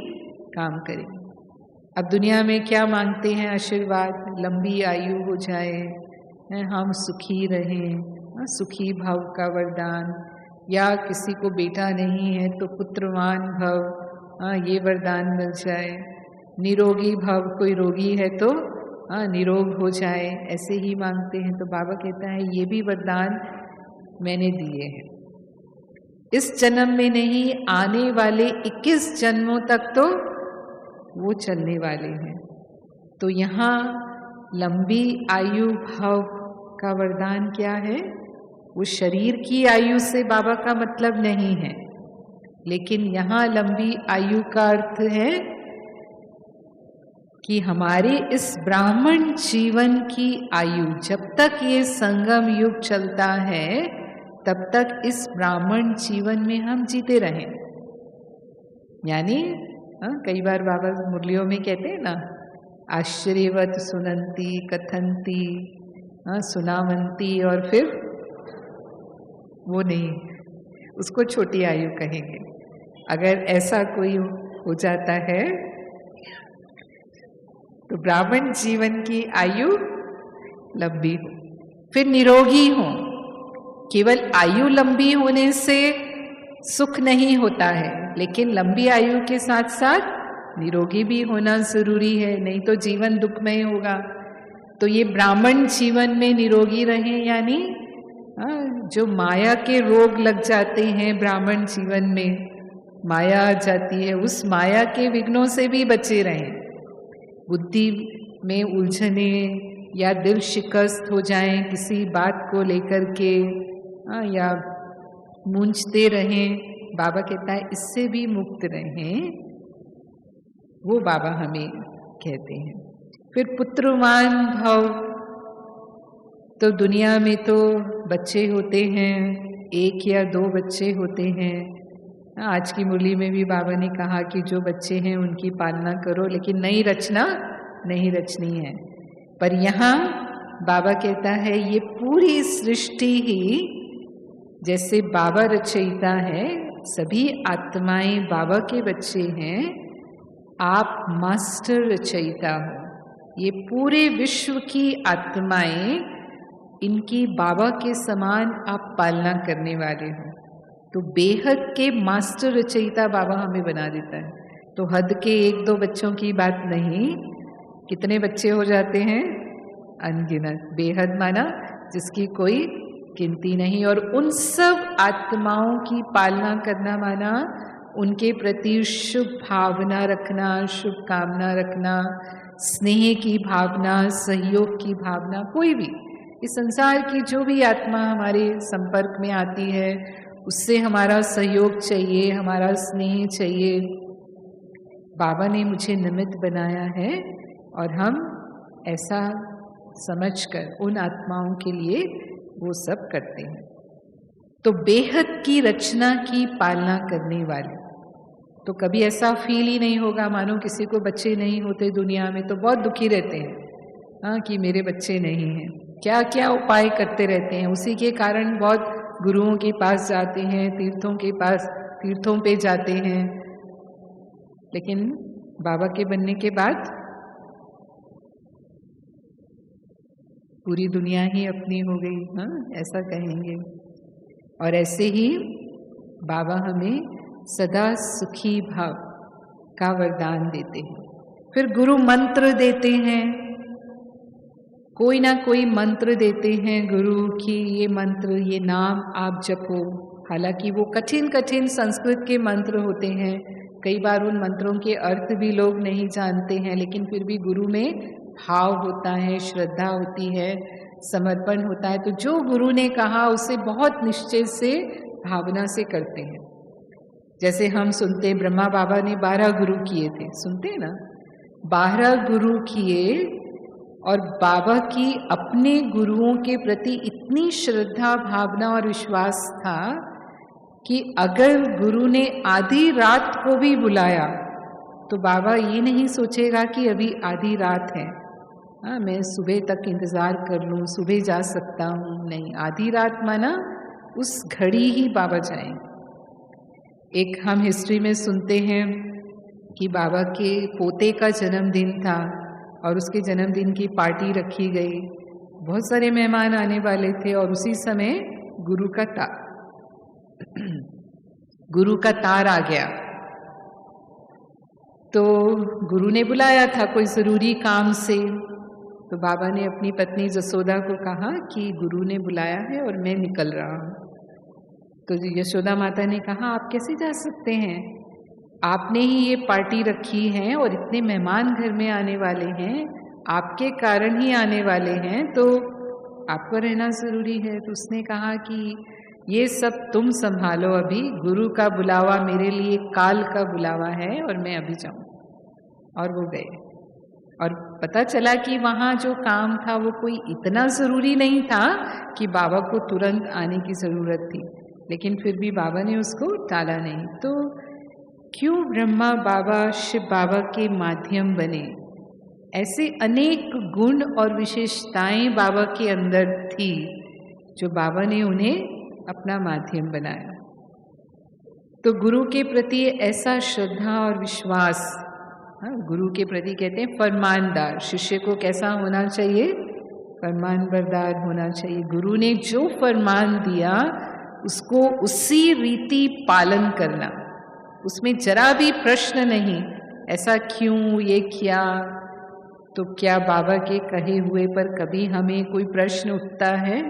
काम करेंगे। अब दुनिया में क्या मांगते हैं? आशीर्वाद, लंबी आयु हो जाए, हम सुखी रहें, सुखी भाव का वरदान, या किसी को बेटा नहीं है तो पुत्रवान भव, ये वरदान मिल जाए। निरोगी भव, कोई रोगी है तो निरोग हो जाए, ऐसे ही मांगते हैं। तो बाबा कहता है ये भी वरदान मैंने दिए हैं। इस जन्म में नहीं, आने वाले 21 जन्मों तक तो वो चलने वाले हैं। तो यहाँ लंबी आयु भाव का वरदान क्या है? वो शरीर की आयु से बाबा का मतलब नहीं है, लेकिन यहाँ लंबी आयु का अर्थ है कि हमारे इस ब्राह्मण जीवन की आयु, जब तक ये संगम युग चलता है तब तक इस ब्राह्मण जीवन में हम जीते रहें। यानी कई बार बाबा मुरलियों में कहते हैं ना, आश्चर्यवत सुनंती कथंती, सुनावंती, और फिर वो नहीं, उसको छोटी आयु कहेंगे। अगर ऐसा कोई हो जाता है तो ब्राह्मण जीवन की आयु लंबी हो, फिर निरोगी हो। केवल आयु लंबी होने से सुख नहीं होता है, लेकिन लंबी आयु के साथ साथ निरोगी भी होना जरूरी है, नहीं तो जीवन दुखमय होगा। तो ये ब्राह्मण जीवन में निरोगी रहें, यानी जो माया के रोग लग जाते हैं ब्राह्मण जीवन में, माया आ जाती है, उस माया के विघ्नों से भी बचे रहें। बुद्धि में उलझने या दिल शिकस्त हो जाएं किसी बात को लेकर के, या मूंझते रहें, बाबा कहता है इससे भी मुक्त रहें, वो बाबा हमें कहते हैं। फिर पुत्रवान भव, तो दुनिया में तो बच्चे होते हैं, 1 या 2 बच्चे होते हैं। आज की मुरली में भी बाबा ने कहा कि जो बच्चे हैं उनकी पालना करो, लेकिन नई रचना नहीं रचनी है। पर यहाँ बाबा कहता है ये पूरी सृष्टि ही जैसे बाबा रचयिता है, सभी आत्माएं बाबा के बच्चे हैं, आप मास्टर रचयिता हो। ये पूरे विश्व की आत्माएं, इनकी बाबा के समान आप पालना करने वाले हो। तो बेहद के मास्टर रचयिता बाबा हमें बना देता है। तो हद के 1-2 बच्चों की बात नहीं, कितने बच्चे हो जाते हैं? अनगिनत। बेहद माना जिसकी कोई गिनती नहीं, और उन सब आत्माओं की पालना करना माना उनके प्रति शुभ भावना रखना, शुभकामना रखना, स्नेह की भावना, सहयोग की भावना। कोई भी इस संसार की जो भी आत्मा हमारे संपर्क में आती है उससे हमारा सहयोग चाहिए, हमारा स्नेह चाहिए। बाबा ने मुझे निमित्त बनाया है और हम ऐसा समझकर उन आत्माओं के लिए वो सब करते हैं। तो बेहद की रचना की पालना करने वाले, तो कभी ऐसा फील ही नहीं होगा मानो किसी को बच्चे नहीं होते दुनिया में तो बहुत दुखी रहते हैं, हाँ, कि मेरे बच्चे नहीं हैं। क्या क्या उपाय करते रहते हैं, उसी के कारण बहुत गुरुओं के पास जाते हैं, तीर्थों पे जाते हैं। लेकिन बाबा के बनने के बाद पूरी दुनिया ही अपनी हो गई, हाँ, ऐसा कहेंगे। और ऐसे ही बाबा हमें सदा सुखी भाव का वरदान देते हैं। फिर गुरु मंत्र देते हैं, कोई ना कोई मंत्र देते हैं गुरु की, ये मंत्र, ये नाम आप जपो। हालांकि वो कठिन कठिन संस्कृत के मंत्र होते हैं, कई बार उन मंत्रों के अर्थ भी लोग नहीं जानते हैं, लेकिन फिर भी गुरु में भाव होता है, श्रद्धा होती है, समर्पण होता है। तो जो गुरु ने कहा उसे बहुत निश्चय से, भावना से करते हैं। जैसे हम सुनते हैं ब्रह्मा बाबा ने 12 गुरु किए थे, सुनते हैं ना, 12 गुरु किए, और बाबा की अपने गुरुओं के प्रति इतनी श्रद्धा, भावना और विश्वास था कि अगर गुरु ने आधी रात को भी बुलाया तो बाबा ये नहीं सोचेगा कि अभी आधी रात है, हाँ, मैं सुबह तक इंतज़ार कर लूँ, सुबह जा सकता हूँ। नहीं, आधी रात माना उस घड़ी ही बाबा जाएंगे। एक हम हिस्ट्री में सुनते हैं कि बाबा के पोते का जन्मदिन था और उसके जन्मदिन की पार्टी रखी गई, बहुत सारे मेहमान आने वाले थे, और उसी समय गुरु का तार आ गया। तो गुरु ने बुलाया था कोई ज़रूरी काम से, तो बाबा ने अपनी पत्नी जसोदा को कहा कि गुरु ने बुलाया है और मैं निकल रहा हूँ। तो यशोदा माता ने कहा, आप कैसे जा सकते हैं, आपने ही ये पार्टी रखी है और इतने मेहमान घर में आने वाले हैं, आपके कारण ही आने वाले हैं, तो आपको रहना ज़रूरी है। तो उसने कहा कि ये सब तुम संभालो, अभी गुरु का बुलावा मेरे लिए काल का बुलावा है और मैं अभी जाऊँ। और वो गए, और पता चला कि वहाँ जो काम था वो कोई इतना ज़रूरी नहीं था कि बाबा को तुरंत आने की ज़रूरत थी, लेकिन फिर भी बाबा ने उसको टाला नहीं। तो क्यों ब्रह्मा बाबा शिव बाबा के माध्यम बने? ऐसे अनेक गुण और विशेषताएं बाबा के अंदर थी जो बाबा ने उन्हें अपना माध्यम बनाया। तो गुरु के प्रति ऐसा श्रद्धा और विश्वास, हाँ, गुरु के प्रति कहते हैं फरमानदार। शिष्य को कैसा होना चाहिए? फरमानबरदार होना चाहिए। गुरु ने जो फरमान दिया उसको उसी रीति पालन करना, उसमें जरा भी प्रश्न नहीं, ऐसा क्यों, ये क्या। तो क्या बाबा के कहे हुए पर कभी हमें कोई प्रश्न उठता है?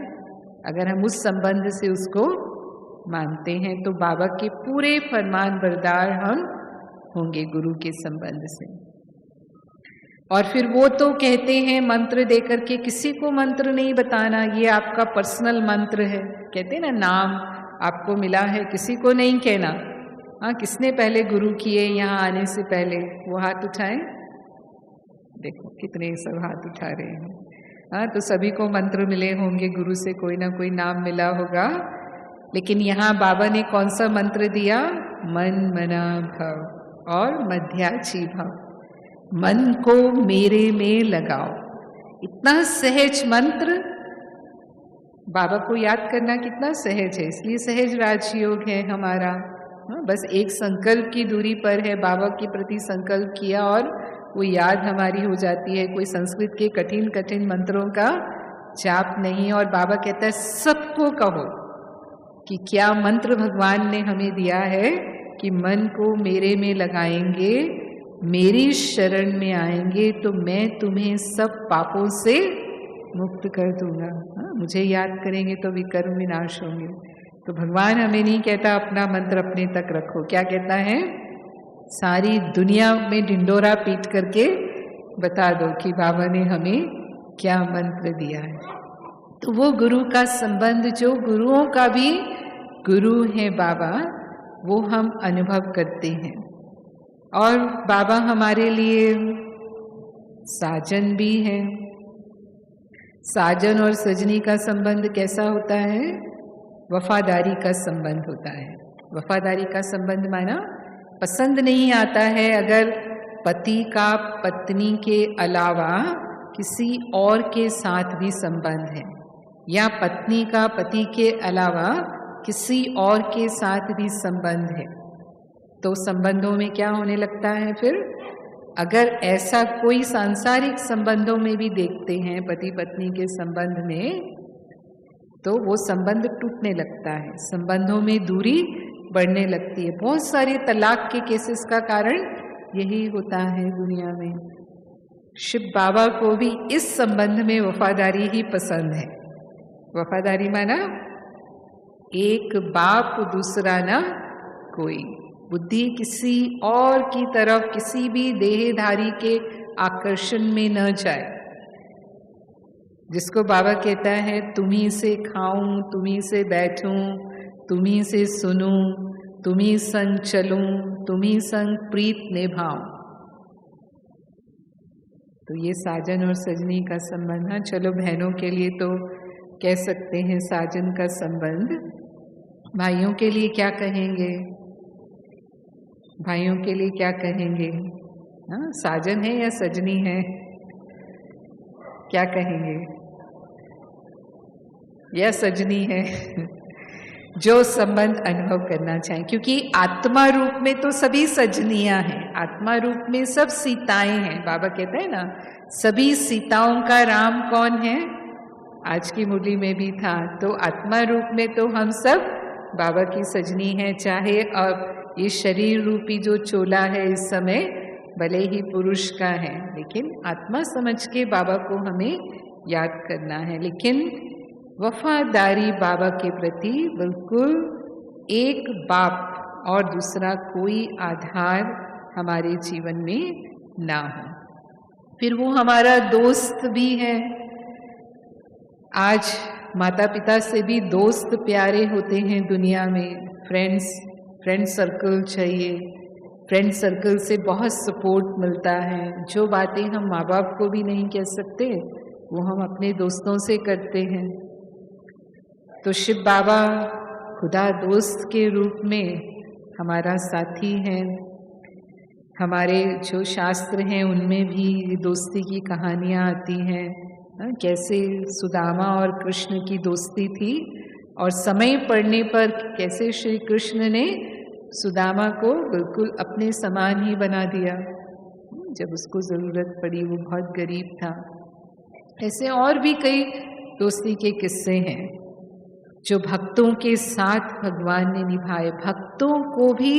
अगर हम उस संबंध से उसको मानते हैं तो बाबा के पूरे फरमानबरदार हम होंगे गुरु के संबंध से। और फिर वो तो कहते हैं मंत्र दे करके, किसी को मंत्र नहीं बताना, ये आपका पर्सनल मंत्र है। कहते हैं ना, नाम आपको मिला है, किसी को नहीं कहना। हाँ, किसने पहले गुरु किए यहाँ आने से पहले? वो हाथ उठाएं, देखो कितने सब हाथ उठा रहे हैं। हाँ, तो सभी को मंत्र मिले होंगे, गुरु से कोई ना कोई नाम मिला होगा। लेकिन यहाँ बाबा ने कौन सा मंत्र दिया? मन मना भव और मध्याची भव। मन को मेरे में लगाओ। इतना सहज मंत्र, बाबा को याद करना कितना सहज है, इसलिए सहज राजयोग है हमारा। बस एक संकल्प की दूरी पर है, बाबा के प्रति संकल्प किया और वो याद हमारी हो जाती है। कोई संस्कृत के कठिन कठिन मंत्रों का जाप नहीं। और बाबा कहता है सबको कहो, कि क्या मंत्र भगवान ने हमें दिया है कि मन को मेरे में लगाएंगे, मेरी शरण में आएंगे तो मैं तुम्हें सब पापों से मुक्त कर दूंगा। मुझे याद करेंगे तो विकर्म विनाश होंगे। तो भगवान हमें नहीं कहता अपना मंत्र अपने तक रखो, क्या कहता है, सारी दुनिया में ढिंडोरा पीट करके बता दो कि बाबा ने हमें क्या मंत्र दिया है। तो वो गुरु का संबंध, जो गुरुओं का भी गुरु है बाबा, वो हम अनुभव करते हैं। और बाबा हमारे लिए साजन भी है। साजन और सजनी का संबंध कैसा होता है? वफादारी का संबंध होता है। वफादारी का संबंध माना पसंद नहीं आता है अगर पति का पत्नी के अलावा किसी और के साथ भी संबंध है, या पत्नी का पति के अलावा किसी और के साथ भी संबंध है, तो संबंधों में क्या होने लगता है फिर? अगर ऐसा कोई सांसारिक संबंधों में भी देखते हैं, पति पत्नी के संबंध में, तो वो संबंध टूटने लगता है, संबंधों में दूरी बढ़ने लगती है। बहुत सारे तलाक के केसेस का कारण यही होता है दुनिया में। शिव बाबा को भी इस संबंध में वफादारी ही पसंद है। वफादारी माना एक बाप दूसरा ना कोई, बुद्धि किसी और की तरफ, किसी भी देहधारी के आकर्षण में न जाए। जिसको बाबा कहता है तुम्ही से खाऊं, तुम्ही से बैठूं, तुम्ही से सुनूं, तुम्ही संग चलूं, तुम्ही संग प्रीत निभाऊं। तो ये साजन और सजनी का संबंध है। चलो बहनों के लिए तो कह सकते हैं साजन का संबंध। भाइयों के लिए क्या कहेंगे? भाइयों के लिए क्या कहेंगे? साजन है या सजनी है? क्या कहेंगे? या सजनी है? जो संबंध अनुभव करना चाहें, क्योंकि आत्मा रूप में तो सभी सजनियां हैं, आत्मा रूप में सब सीताएं हैं। बाबा कहते हैं ना, सभी सीताओं का राम कौन है? आज की मुरली में भी था। तो आत्मा रूप में तो हम सब बाबा की सजनी हैं। चाहे अब ये शरीर रूपी जो चोला है इस समय भले ही पुरुष का है, लेकिन आत्मा समझ के बाबा को हमें याद करना है। लेकिन वफादारी बाबा के प्रति बिल्कुल एक बाप और दूसरा कोई आधार हमारे जीवन में ना हो। फिर वो हमारा दोस्त भी है। आज माता पिता से भी दोस्त प्यारे होते हैं दुनिया में। फ्रेंड सर्कल चाहिए, फ्रेंड सर्कल से बहुत सपोर्ट मिलता है। जो बातें हम माँ बाप को भी नहीं कह सकते वो हम अपने दोस्तों से करते हैं। तो शिव बाबा खुदा दोस्त के रूप में हमारा साथी है। हमारे जो शास्त्र हैं उनमें भी दोस्ती की कहानियाँ आती हैं, कैसे सुदामा और कृष्ण की दोस्ती थी और समय पड़ने पर कैसे श्री कृष्ण ने सुदामा को बिल्कुल अपने समान ही बना दिया जब उसको ज़रूरत पड़ी। वो बहुत गरीब था। ऐसे और भी कई दोस्ती के किस्से हैं जो भक्तों के साथ भगवान ने निभाए। भक्तों को भी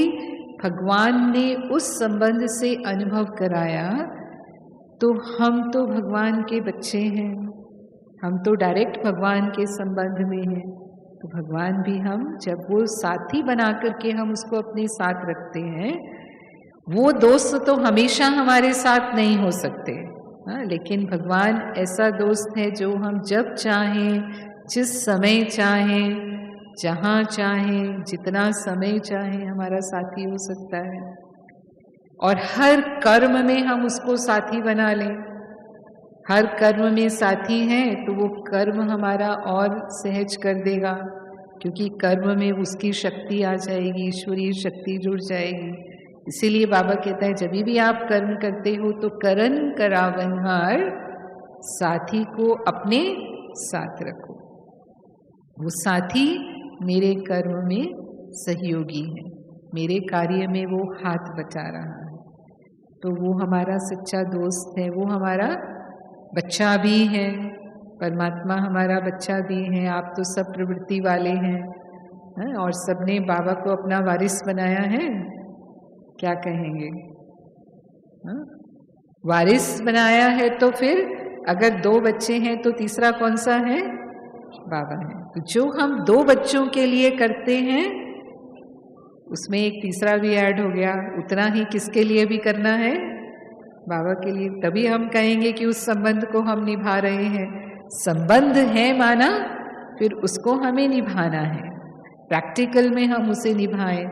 भगवान ने उस संबंध से अनुभव कराया। तो हम तो भगवान के बच्चे हैं, हम तो डायरेक्ट भगवान के संबंध में हैं। तो भगवान भी हम जब वो साथी बना करके हम उसको अपने साथ रखते हैं, वो दोस्त तो हमेशा हमारे साथ नहीं हो सकते, लेकिन भगवान ऐसा दोस्त है जो हम जब चाहें, जिस समय चाहें, जहाँ चाहें, जितना समय चाहें हमारा साथी हो सकता है। और हर कर्म में हम उसको साथी बना लें। हर कर्म में साथी हैं तो वो कर्म हमारा और सहज कर देगा, क्योंकि कर्म में उसकी शक्ति आ जाएगी, ईश्वरीय शक्ति जुड़ जाएगी। इसीलिए बाबा कहता है जब भी आप कर्म करते हो तो करन करावनहार साथी को अपने साथ रखो। वो साथी मेरे कर्म में सहयोगी है, मेरे कार्य में वो हाथ बटा रहा है। तो वो हमारा सच्चा दोस्त है, वो हमारा बच्चा भी है। परमात्मा हमारा बच्चा भी है। आप तो सब प्रवृत्ति वाले हैं, और सबने बाबा को अपना वारिस बनाया है, क्या कहेंगे? वारिस बनाया है तो फिर अगर 2 बच्चे हैं तो तीसरा कौन सा है? बाबा है। तो जो हम 2 बच्चों के लिए करते हैं उसमें एक तीसरा भी ऐड हो गया, उतना ही किसके लिए भी करना है? बाबा के लिए। तभी हम कहेंगे कि उस संबंध को हम निभा रहे हैं। संबंध है माना, फिर उसको हमें निभाना है, प्रैक्टिकल में हम उसे निभाएं।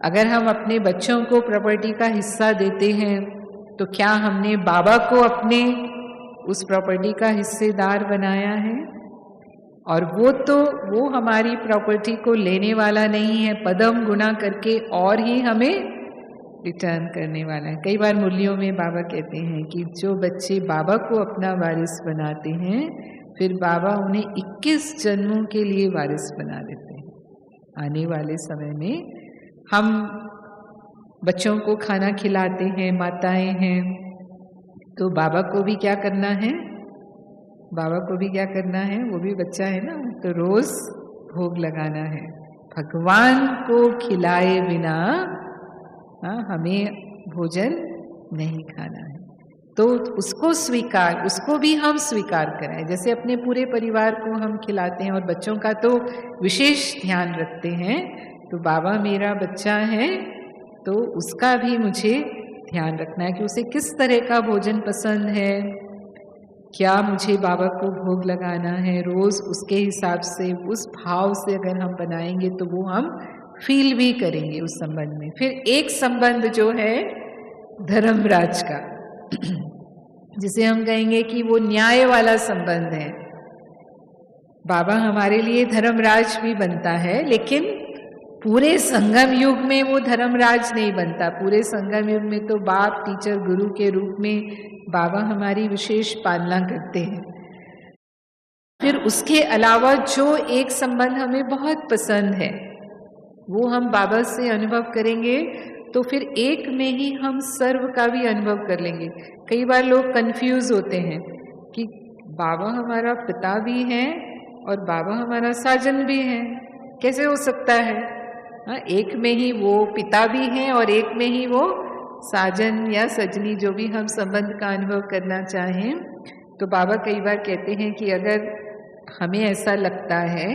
अगर हम अपने बच्चों को प्रॉपर्टी का हिस्सा देते हैं तो क्या हमने बाबा को अपने उस प्रॉपर्टी का हिस्सेदार बनाया है? और वो हमारी प्रॉपर्टी को लेने वाला नहीं है, पदम गुना करके और ही हमें रिटर्न करने वाला है। कई बार मुरलियों में बाबा कहते हैं कि जो बच्चे बाबा को अपना वारिस बनाते हैं फिर बाबा उन्हें 21 जन्मों के लिए वारिस बना देते हैं। आने वाले समय में हम बच्चों को खाना खिलाते हैं, माताएं हैं, तो बाबा को भी क्या करना है? बाबा को भी क्या करना है? वो भी बच्चा है ना, तो रोज भोग लगाना है। भगवान को खिलाए बिना हमें भोजन नहीं खाना है। तो उसको भी हम स्वीकार कराएं। जैसे अपने पूरे परिवार को हम खिलाते हैं और बच्चों का तो विशेष ध्यान रखते हैं, तो बाबा मेरा बच्चा है तो उसका भी मुझे ध्यान रखना है कि उसे किस तरह का भोजन पसंद है, क्या मुझे बाबा को भोग लगाना है। रोज उसके हिसाब से, उस भाव से अगर हम बनाएंगे तो वो हम फील भी करेंगे उस संबंध में। फिर एक संबंध जो है धर्मराज का, जिसे हम कहेंगे कि वो न्याय वाला संबंध है। बाबा हमारे लिए धर्मराज भी बनता है, लेकिन पूरे संगम युग में वो धर्मराज नहीं बनता। पूरे संगम युग में तो बाप, टीचर, गुरु के रूप में बाबा हमारी विशेष पालना करते हैं। फिर उसके अलावा जो एक संबंध हमें बहुत पसंद है वो हम बाबा से अनुभव करेंगे, तो फिर एक में ही हम सर्व का भी अनुभव कर लेंगे। कई बार लोग कंफ्यूज होते हैं कि बाबा हमारा पिता भी है और बाबा हमारा साजन भी है, कैसे हो सकता है? एक में ही वो पिता भी है और एक में ही वो साजन या सजनी, जो भी हम संबंध का अनुभव करना चाहें। तो बाबा कई बार कहते हैं कि अगर हमें ऐसा लगता है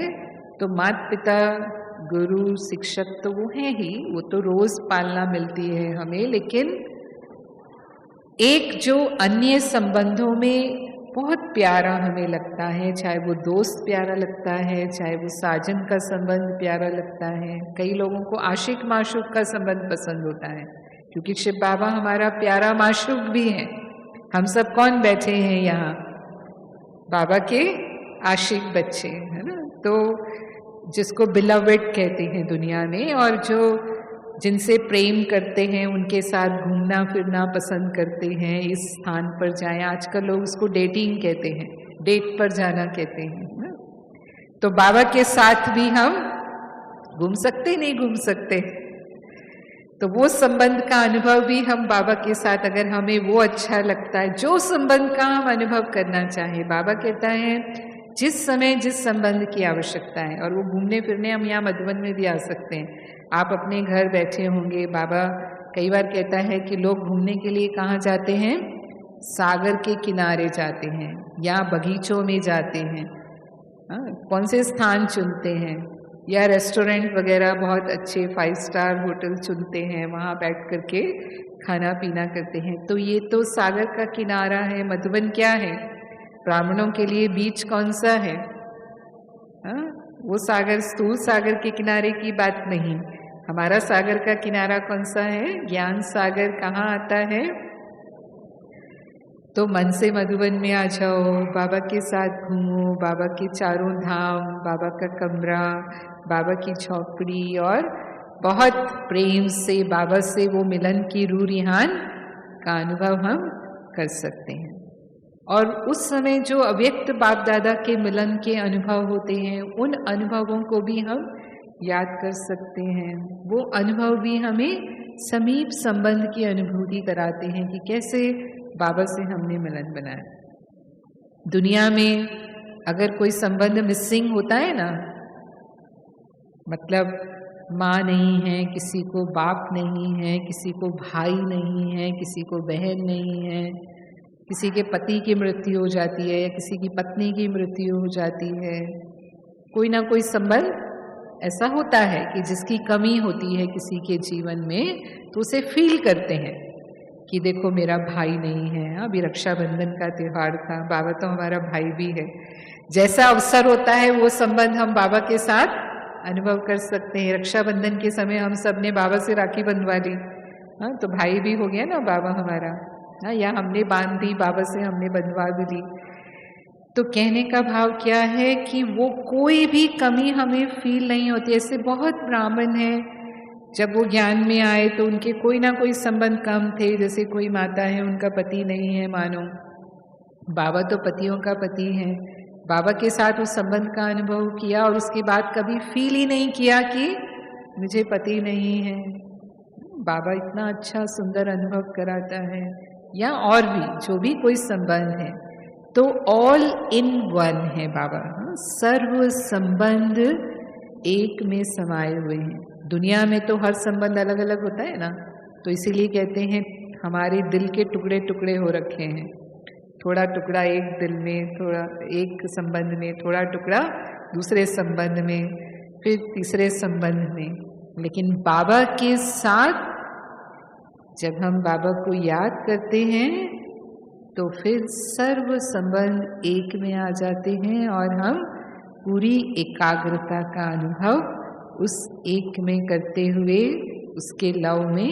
तो माता पिता, गुरु, शिक्षक तो वो हैं ही, वो तो रोज पालना मिलती है हमें, लेकिन एक जो अन्य संबंधों में बहुत प्यारा हमें लगता है, चाहे वो दोस्त प्यारा लगता है, चाहे वो साजन का संबंध प्यारा लगता है। कई लोगों को आशिक माशूक का संबंध पसंद होता है, क्योंकि शिव बाबा हमारा प्यारा माशूक भी है। हम सब कौन बैठे हैं यहाँ? बाबा के आशिक बच्चे, है ना। तो जिसको बिलवेड कहते हैं दुनिया में, और जो जिनसे प्रेम करते हैं उनके साथ घूमना फिरना पसंद करते हैं, इस स्थान पर जाएं। आजकल लोग उसको डेटिंग कहते हैं, डेट पर जाना कहते हैं ना? तो बाबा के साथ भी हम घूम सकते, नहीं घूम सकते? तो वो संबंध का अनुभव भी हम बाबा के साथ, अगर हमें वो अच्छा लगता है, जो संबंध का हम अनुभव करना चाहे, बाबा कहता है जिस समय जिस संबंध की आवश्यकता है। और वो घूमने फिरने हम यहाँ मधुबन में भी आ सकते हैं। आप अपने घर बैठे होंगे, बाबा कई बार कहता है कि लोग घूमने के लिए कहाँ जाते हैं? सागर के किनारे जाते हैं या बगीचों में जाते हैं। कौन से स्थान चुनते हैं? या रेस्टोरेंट वगैरह बहुत अच्छे 5 स्टार होटल चुनते हैं, वहाँ बैठ करके खाना पीना करते हैं। तो ये तो सागर का किनारा है। मधुबन क्या है? ब्राह्मणों के लिए बीच कौन सा है? वो सागर, स्थूल सागर के किनारे की बात नहीं। हमारा सागर का किनारा कौन सा है? ज्ञान सागर कहाँ आता है? तो मन से मधुबन में आ जाओ, बाबा के साथ घूमो, बाबा के चारों धाम, बाबा का कमरा, बाबा की झोपड़ी, और बहुत प्रेम से बाबा से वो मिलन की रूह रिहान का अनुभव हम कर सकते हैं। और उस समय जो अव्यक्त बाप दादा के मिलन के अनुभव होते हैं, उन अनुभवों को भी हम याद कर सकते हैं। वो अनुभव भी हमें समीप संबंध की अनुभूति कराते हैं कि कैसे बाबा से हमने मिलन बनाया। दुनिया में अगर कोई संबंध मिसिंग होता है ना, मतलब माँ नहीं है, किसी को बाप नहीं है, किसी को भाई नहीं है, किसी को बहन नहीं है, किसी के पति की मृत्यु हो जाती है या किसी की पत्नी की मृत्यु हो जाती है, कोई ना कोई संबंध ऐसा होता है कि जिसकी कमी होती है किसी के जीवन में, तो उसे फील करते हैं कि देखो मेरा भाई नहीं है। अभी रक्षाबंधन का त्योहार था, बाबा तो हमारा भाई भी है। जैसा अवसर होता है वो संबंध हम बाबा के साथ अनुभव कर सकते हैं। रक्षाबंधन के समय हम सब ने बाबा से राखी बंधवा ली, हाँ, तो भाई भी हो गया ना बाबा हमारा, हाँ, या हमने बांध दी, बाबा से हमने बंधवा भी ली। तो कहने का भाव क्या है कि वो कोई भी कमी हमें फील नहीं होती। ऐसे बहुत ब्राह्मण हैं, जब वो ज्ञान में आए तो उनके कोई ना कोई संबंध कम थे। जैसे कोई माता है, उनका पति नहीं है मानो, बाबा तो पतियों का पति है, बाबा के साथ उस संबंध का अनुभव किया और उसके बाद कभी फील ही नहीं किया कि मुझे पति नहीं है। बाबा इतना अच्छा सुंदर अनुभव कराता है। या और भी जो भी कोई संबंध है, तो ऑल इन वन है बाबा, सर्व संबंध एक में समाये हुए हैं। दुनिया में तो हर संबंध अलग अलग होता है ना, तो इसीलिए कहते हैं हमारे दिल के टुकड़े टुकड़े हो रखे हैं। थोड़ा टुकड़ा एक दिल में, थोड़ा एक संबंध में, थोड़ा टुकड़ा दूसरे संबंध में, फिर तीसरे संबंध में। लेकिन बाबा के साथ जब हम बाबा को याद करते हैं तो फिर सर्व संबंध एक में आ जाते हैं और हम पूरी एकाग्रता का अनुभव उस एक में करते हुए उसके लव में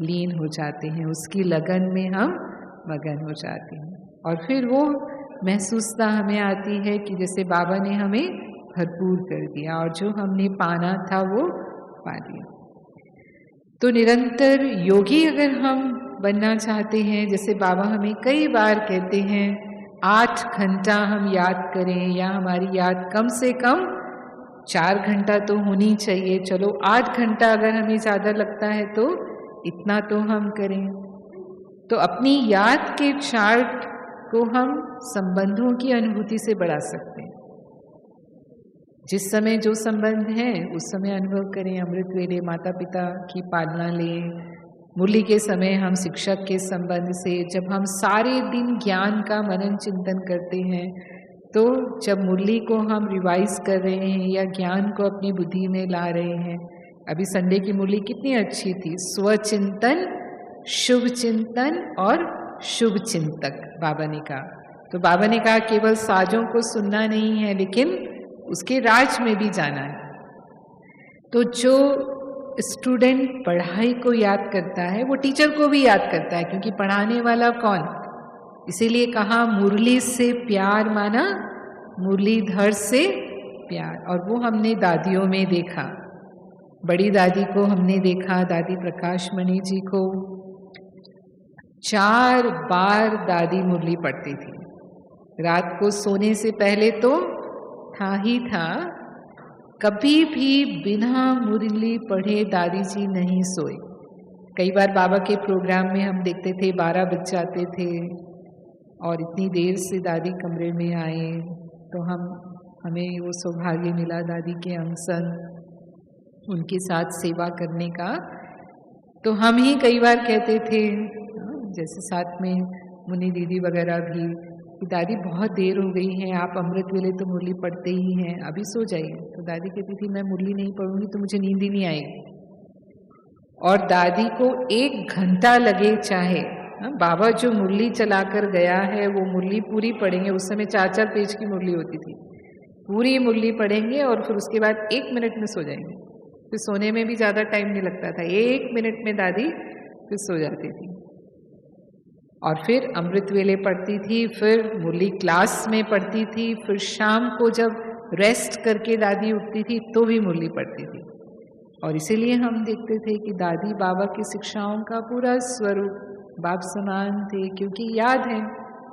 लीन हो जाते हैं, उसकी लगन में हम मगन हो जाते हैं। और फिर वो महसूसता हमें आती है कि जैसे बाबा ने हमें भरपूर कर दिया और जो हमने पाना था वो पा लिया। तो निरंतर योगी अगर हम बनना चाहते हैं, जैसे बाबा हमें कई बार कहते हैं 8 घंटा हम याद करें, या हमारी याद कम से कम 4 घंटा तो होनी चाहिए। चलो 8 घंटा अगर हमें ज़्यादा लगता है तो इतना तो हम करें। तो अपनी याद के चार्ट को हम संबंधों की अनुभूति से बढ़ा सकते हैं। जिस समय जो संबंध है उस समय अनुभव करें। अमृत वेले माता पिता की पालना लें, मुरली के समय हम शिक्षक के संबंध से, जब हम सारे दिन ज्ञान का मनन चिंतन करते हैं, तो जब मुरली को हम रिवाइज कर रहे हैं या ज्ञान को अपनी बुद्धि में ला रहे हैं। अभी संडे की मुरली कितनी अच्छी थी, स्वचिंतन, शुभ चिंतन और शुभ चिंतक बाबा ने कहा। तो बाबा ने कहा केवल साजों को सुनना नहीं है, लेकिन उसके राज में भी जाना है। तो जो स्टूडेंट पढ़ाई को याद करता है वो टीचर को भी याद करता है, क्योंकि पढ़ाने वाला कौन। इसीलिए कहा मुरली से प्यार माना, मुरलीधर से प्यार। और वो हमने दादियों में देखा। बड़ी दादी को हमने देखा, दादी प्रकाश मणि जी को 4 बार दादी मुरली पढ़ती थी। रात को सोने से पहले तो था ही था, कभी भी बिना मुरली पढ़े दादी जी नहीं सोए। कई बार बाबा के प्रोग्राम में हम देखते थे 12 बज जाते थे और इतनी देर से दादी कमरे में आए, तो हमें वो सौभाग्य मिला दादी के अंग संग उनके साथ सेवा करने का। तो हम ही कई बार कहते थे, जैसे साथ में मुनि दीदी वगैरह भी, कि दादी बहुत देर हो गई है, आप अमृत वेले तो मुरली पढ़ते ही हैं, अभी सो जाइए। तो दादी कहती थी मैं मुरली नहीं पढ़ूंगी तो मुझे नींद ही नहीं आएगी। और दादी को 1 घंटा लगे चाहे, बाबा जो मुरली चलाकर गया है वो मुरली पूरी पढ़ेंगे। उस समय 4-4 पेज की मुरली होती थी, पूरी मुरली पढ़ेंगे और फिर उसके बाद 1 मिनट में सो जाएंगे। फिर सोने में भी ज़्यादा टाइम नहीं लगता था, 1 मिनट में दादी फिर सो जाती थी। और फिर अमृत वेले पढ़ती थी, फिर मुरली क्लास में पढ़ती थी, फिर शाम को जब रेस्ट करके दादी उठती थी तो भी मुरली पढ़ती थी। और इसीलिए हम देखते थे कि दादी बाबा की शिक्षाओं का पूरा स्वरूप बाप समान थे, क्योंकि याद है,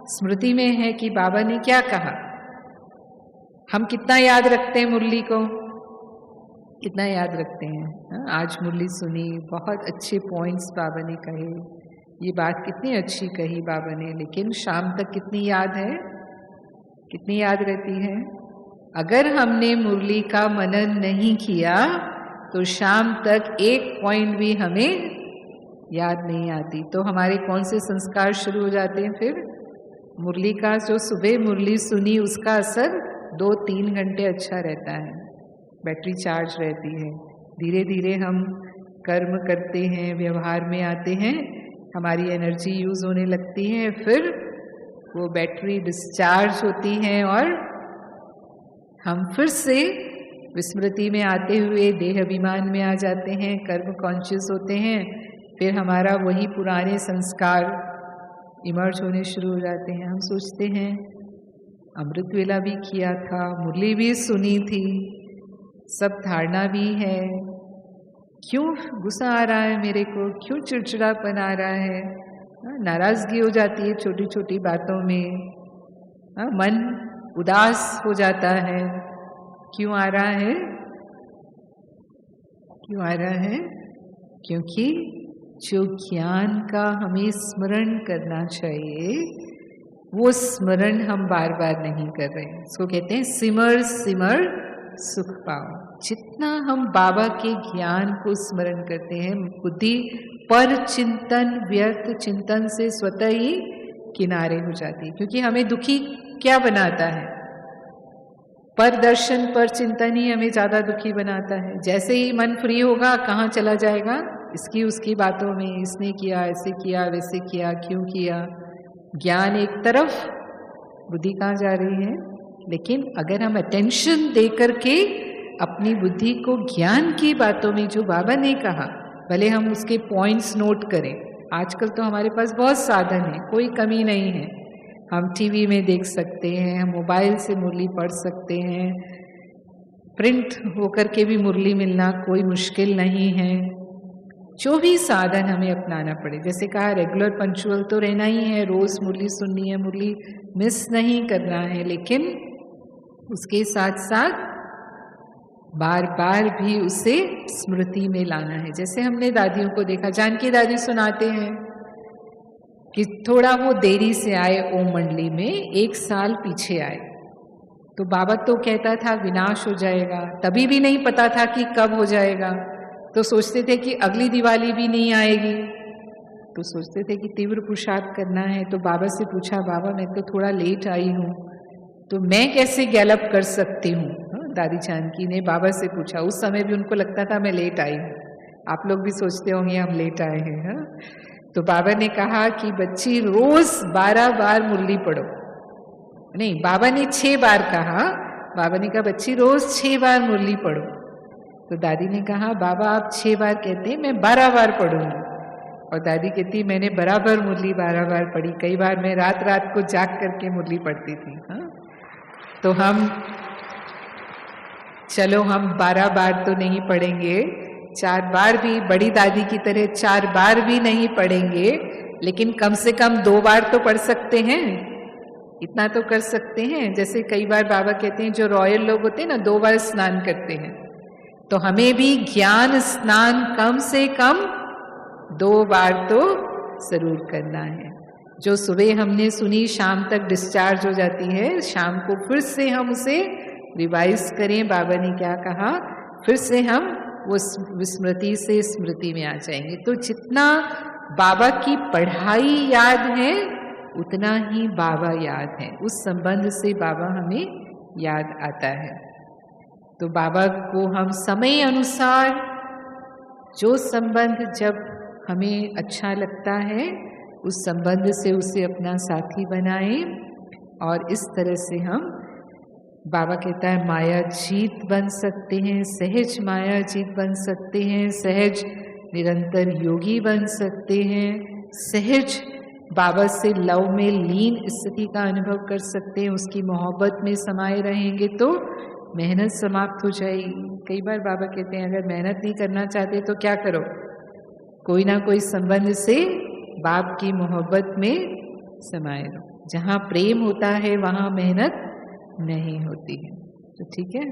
स्मृति में है कि बाबा ने क्या कहा। हम कितना याद रखते हैं मुरली को, कितना याद रखते हैं। आज मुरली सुनी, बहुत अच्छे पॉइंट्स बाबा ने कहे, ये बात कितनी अच्छी कही बाबा ने, लेकिन शाम तक कितनी याद है, कितनी याद रहती है। अगर हमने मुरली का मनन नहीं किया तो शाम तक एक पॉइंट भी हमें याद नहीं आती। तो हमारे कौन से संस्कार शुरू हो जाते हैं फिर? मुरली का जो सुबह मुरली सुनी उसका असर 2-3 घंटे अच्छा रहता है, बैटरी चार्ज रहती है। धीरे धीरे हम कर्म करते हैं, व्यवहार में आते हैं, हमारी एनर्जी यूज होने लगती है, फिर वो बैटरी डिस्चार्ज होती है और हम फिर से विस्मृति में आते हुए देह अभिमान में आ जाते हैं, कर्म कॉन्शियस होते हैं, फिर हमारा वही पुराने संस्कार इमर्ज होने शुरू हो जाते हैं। हम सोचते हैं अमृत वेला भी किया था, मुरली भी सुनी थी, सब धारणा भी है, क्यों गुस्सा आ रहा है मेरे को, क्यों चिड़चिड़ापन आ रहा है, नाराजगी हो जाती है छोटी छोटी बातों में, मन उदास हो जाता है। क्यों आ रहा है? क्यों आ रहा है? क्योंकि जो ज्ञान का हमें स्मरण करना चाहिए वो स्मरण हम बार बार नहीं कर रहे हैं। इसको कहते हैं सिमर सिमर सुख पाओ। जितना हम बाबा के ज्ञान को स्मरण करते हैं, बुद्धि पर चिंतन व्यर्थ चिंतन से स्वतः ही किनारे हो जाती है। क्योंकि हमें दुखी क्या बनाता है? पर दर्शन पर चिंतन ही हमें ज्यादा दुखी बनाता है। जैसे ही मन फ्री होगा कहाँ चला जाएगा? इसकी उसकी बातों में, इसने किया, ऐसे किया, वैसे किया, क्यों किया। ज्ञान एक तरफ, बुद्धि कहाँ जा रही है? लेकिन अगर हम अटेंशन दे करके अपनी बुद्धि को ज्ञान की बातों में, जो बाबा ने कहा, भले हम उसके पॉइंट्स नोट करें। आजकल तो हमारे पास बहुत साधन है, कोई कमी नहीं है। हम टीवी में देख सकते हैं, हम मोबाइल से मुरली पढ़ सकते हैं, प्रिंट होकर के भी मुरली मिलना कोई मुश्किल नहीं है। जो भी साधन हमें अपनाना पड़े, जैसे कहा रेगुलर पंचुअल तो रहना ही है, रोज मुरली सुननी है, मुरली मिस नहीं करना है, लेकिन उसके साथ साथ बार बार भी उसे स्मृति में लाना है। जैसे हमने दादियों को देखा, जानकी दादी सुनाते हैं कि थोड़ा वो देरी से आए ओम मंडली में, 1 साल पीछे आए, तो बाबा तो कहता था विनाश हो जाएगा, तभी भी नहीं पता था कि कब हो जाएगा। तो सोचते थे कि अगली दिवाली भी नहीं आएगी, तो सोचते थे कि तीव्र पुरुषार्थ करना है। तो बाबा से पूछा, बाबा मैं तो थोड़ा लेट आई हूँ, तो मैं कैसे गैलअप कर सकती हूँ? दादी जानकी ने बाबा से पूछा। उस समय भी उनको लगता था मैं लेट आई हूँ, आप लोग भी सोचते होंगे हम लेट आए हैं। तो बाबा ने कहा कि बच्ची रोज 12 बार मुरली पढ़ो। नहीं, बाबा ने 6 बार कहा। बाबा ने कहा बच्ची रोज 6 बार मुरली पढ़ो। तो दादी ने कहा बाबा आप 6 बार कहते हैं, मैं 12 बार पढ़ूंगी। और दादी कहती मैंने बराबर मुरली 12 बार पढ़ी, कई बार मैं रात रात को जाग करके मुरली पढ़ती थी। तो हम चलो हम 12 बार तो नहीं पढ़ेंगे, 4 बार भी, बड़ी दादी की तरह 4 बार भी नहीं पढ़ेंगे, लेकिन कम से कम 2 बार तो पढ़ सकते हैं, इतना तो कर सकते हैं। जैसे कई बार बाबा कहते हैं जो रॉयल लोग होते हैं ना, 2 बार स्नान करते हैं, तो हमें भी ज्ञान स्नान कम से कम 2 बार तो जरूर करना है। जो सुबह हमने सुनी शाम तक डिस्चार्ज हो जाती है, शाम को फिर से हम उसे रिवाइज करें, बाबा ने क्या कहा, फिर से हम वो विस्मृति से स्मृति में आ जाएंगे। तो जितना बाबा की पढ़ाई याद है उतना ही बाबा याद है, उस संबंध से बाबा हमें याद आता है। तो बाबा को हम समय अनुसार जो संबंध जब हमें अच्छा लगता है उस संबंध से उसे अपना साथी बनाएं, और इस तरह से हम, बाबा कहता है माया जीत बन सकते हैं, सहज माया जीत बन सकते हैं, सहज निरंतर योगी बन सकते हैं, सहज बाबा से लव में लीन स्थिति का अनुभव कर सकते हैं। उसकी मोहब्बत में समाये रहेंगे तो मेहनत समाप्त हो जाएगी। कई बार बाबा कहते हैं अगर मेहनत नहीं करना चाहते तो क्या करो, कोई ना कोई संबंध से बाप की मोहब्बत में समाये रहो। जहाँ प्रेम होता है वहाँ मेहनत नहीं होती है। तो ठीक है।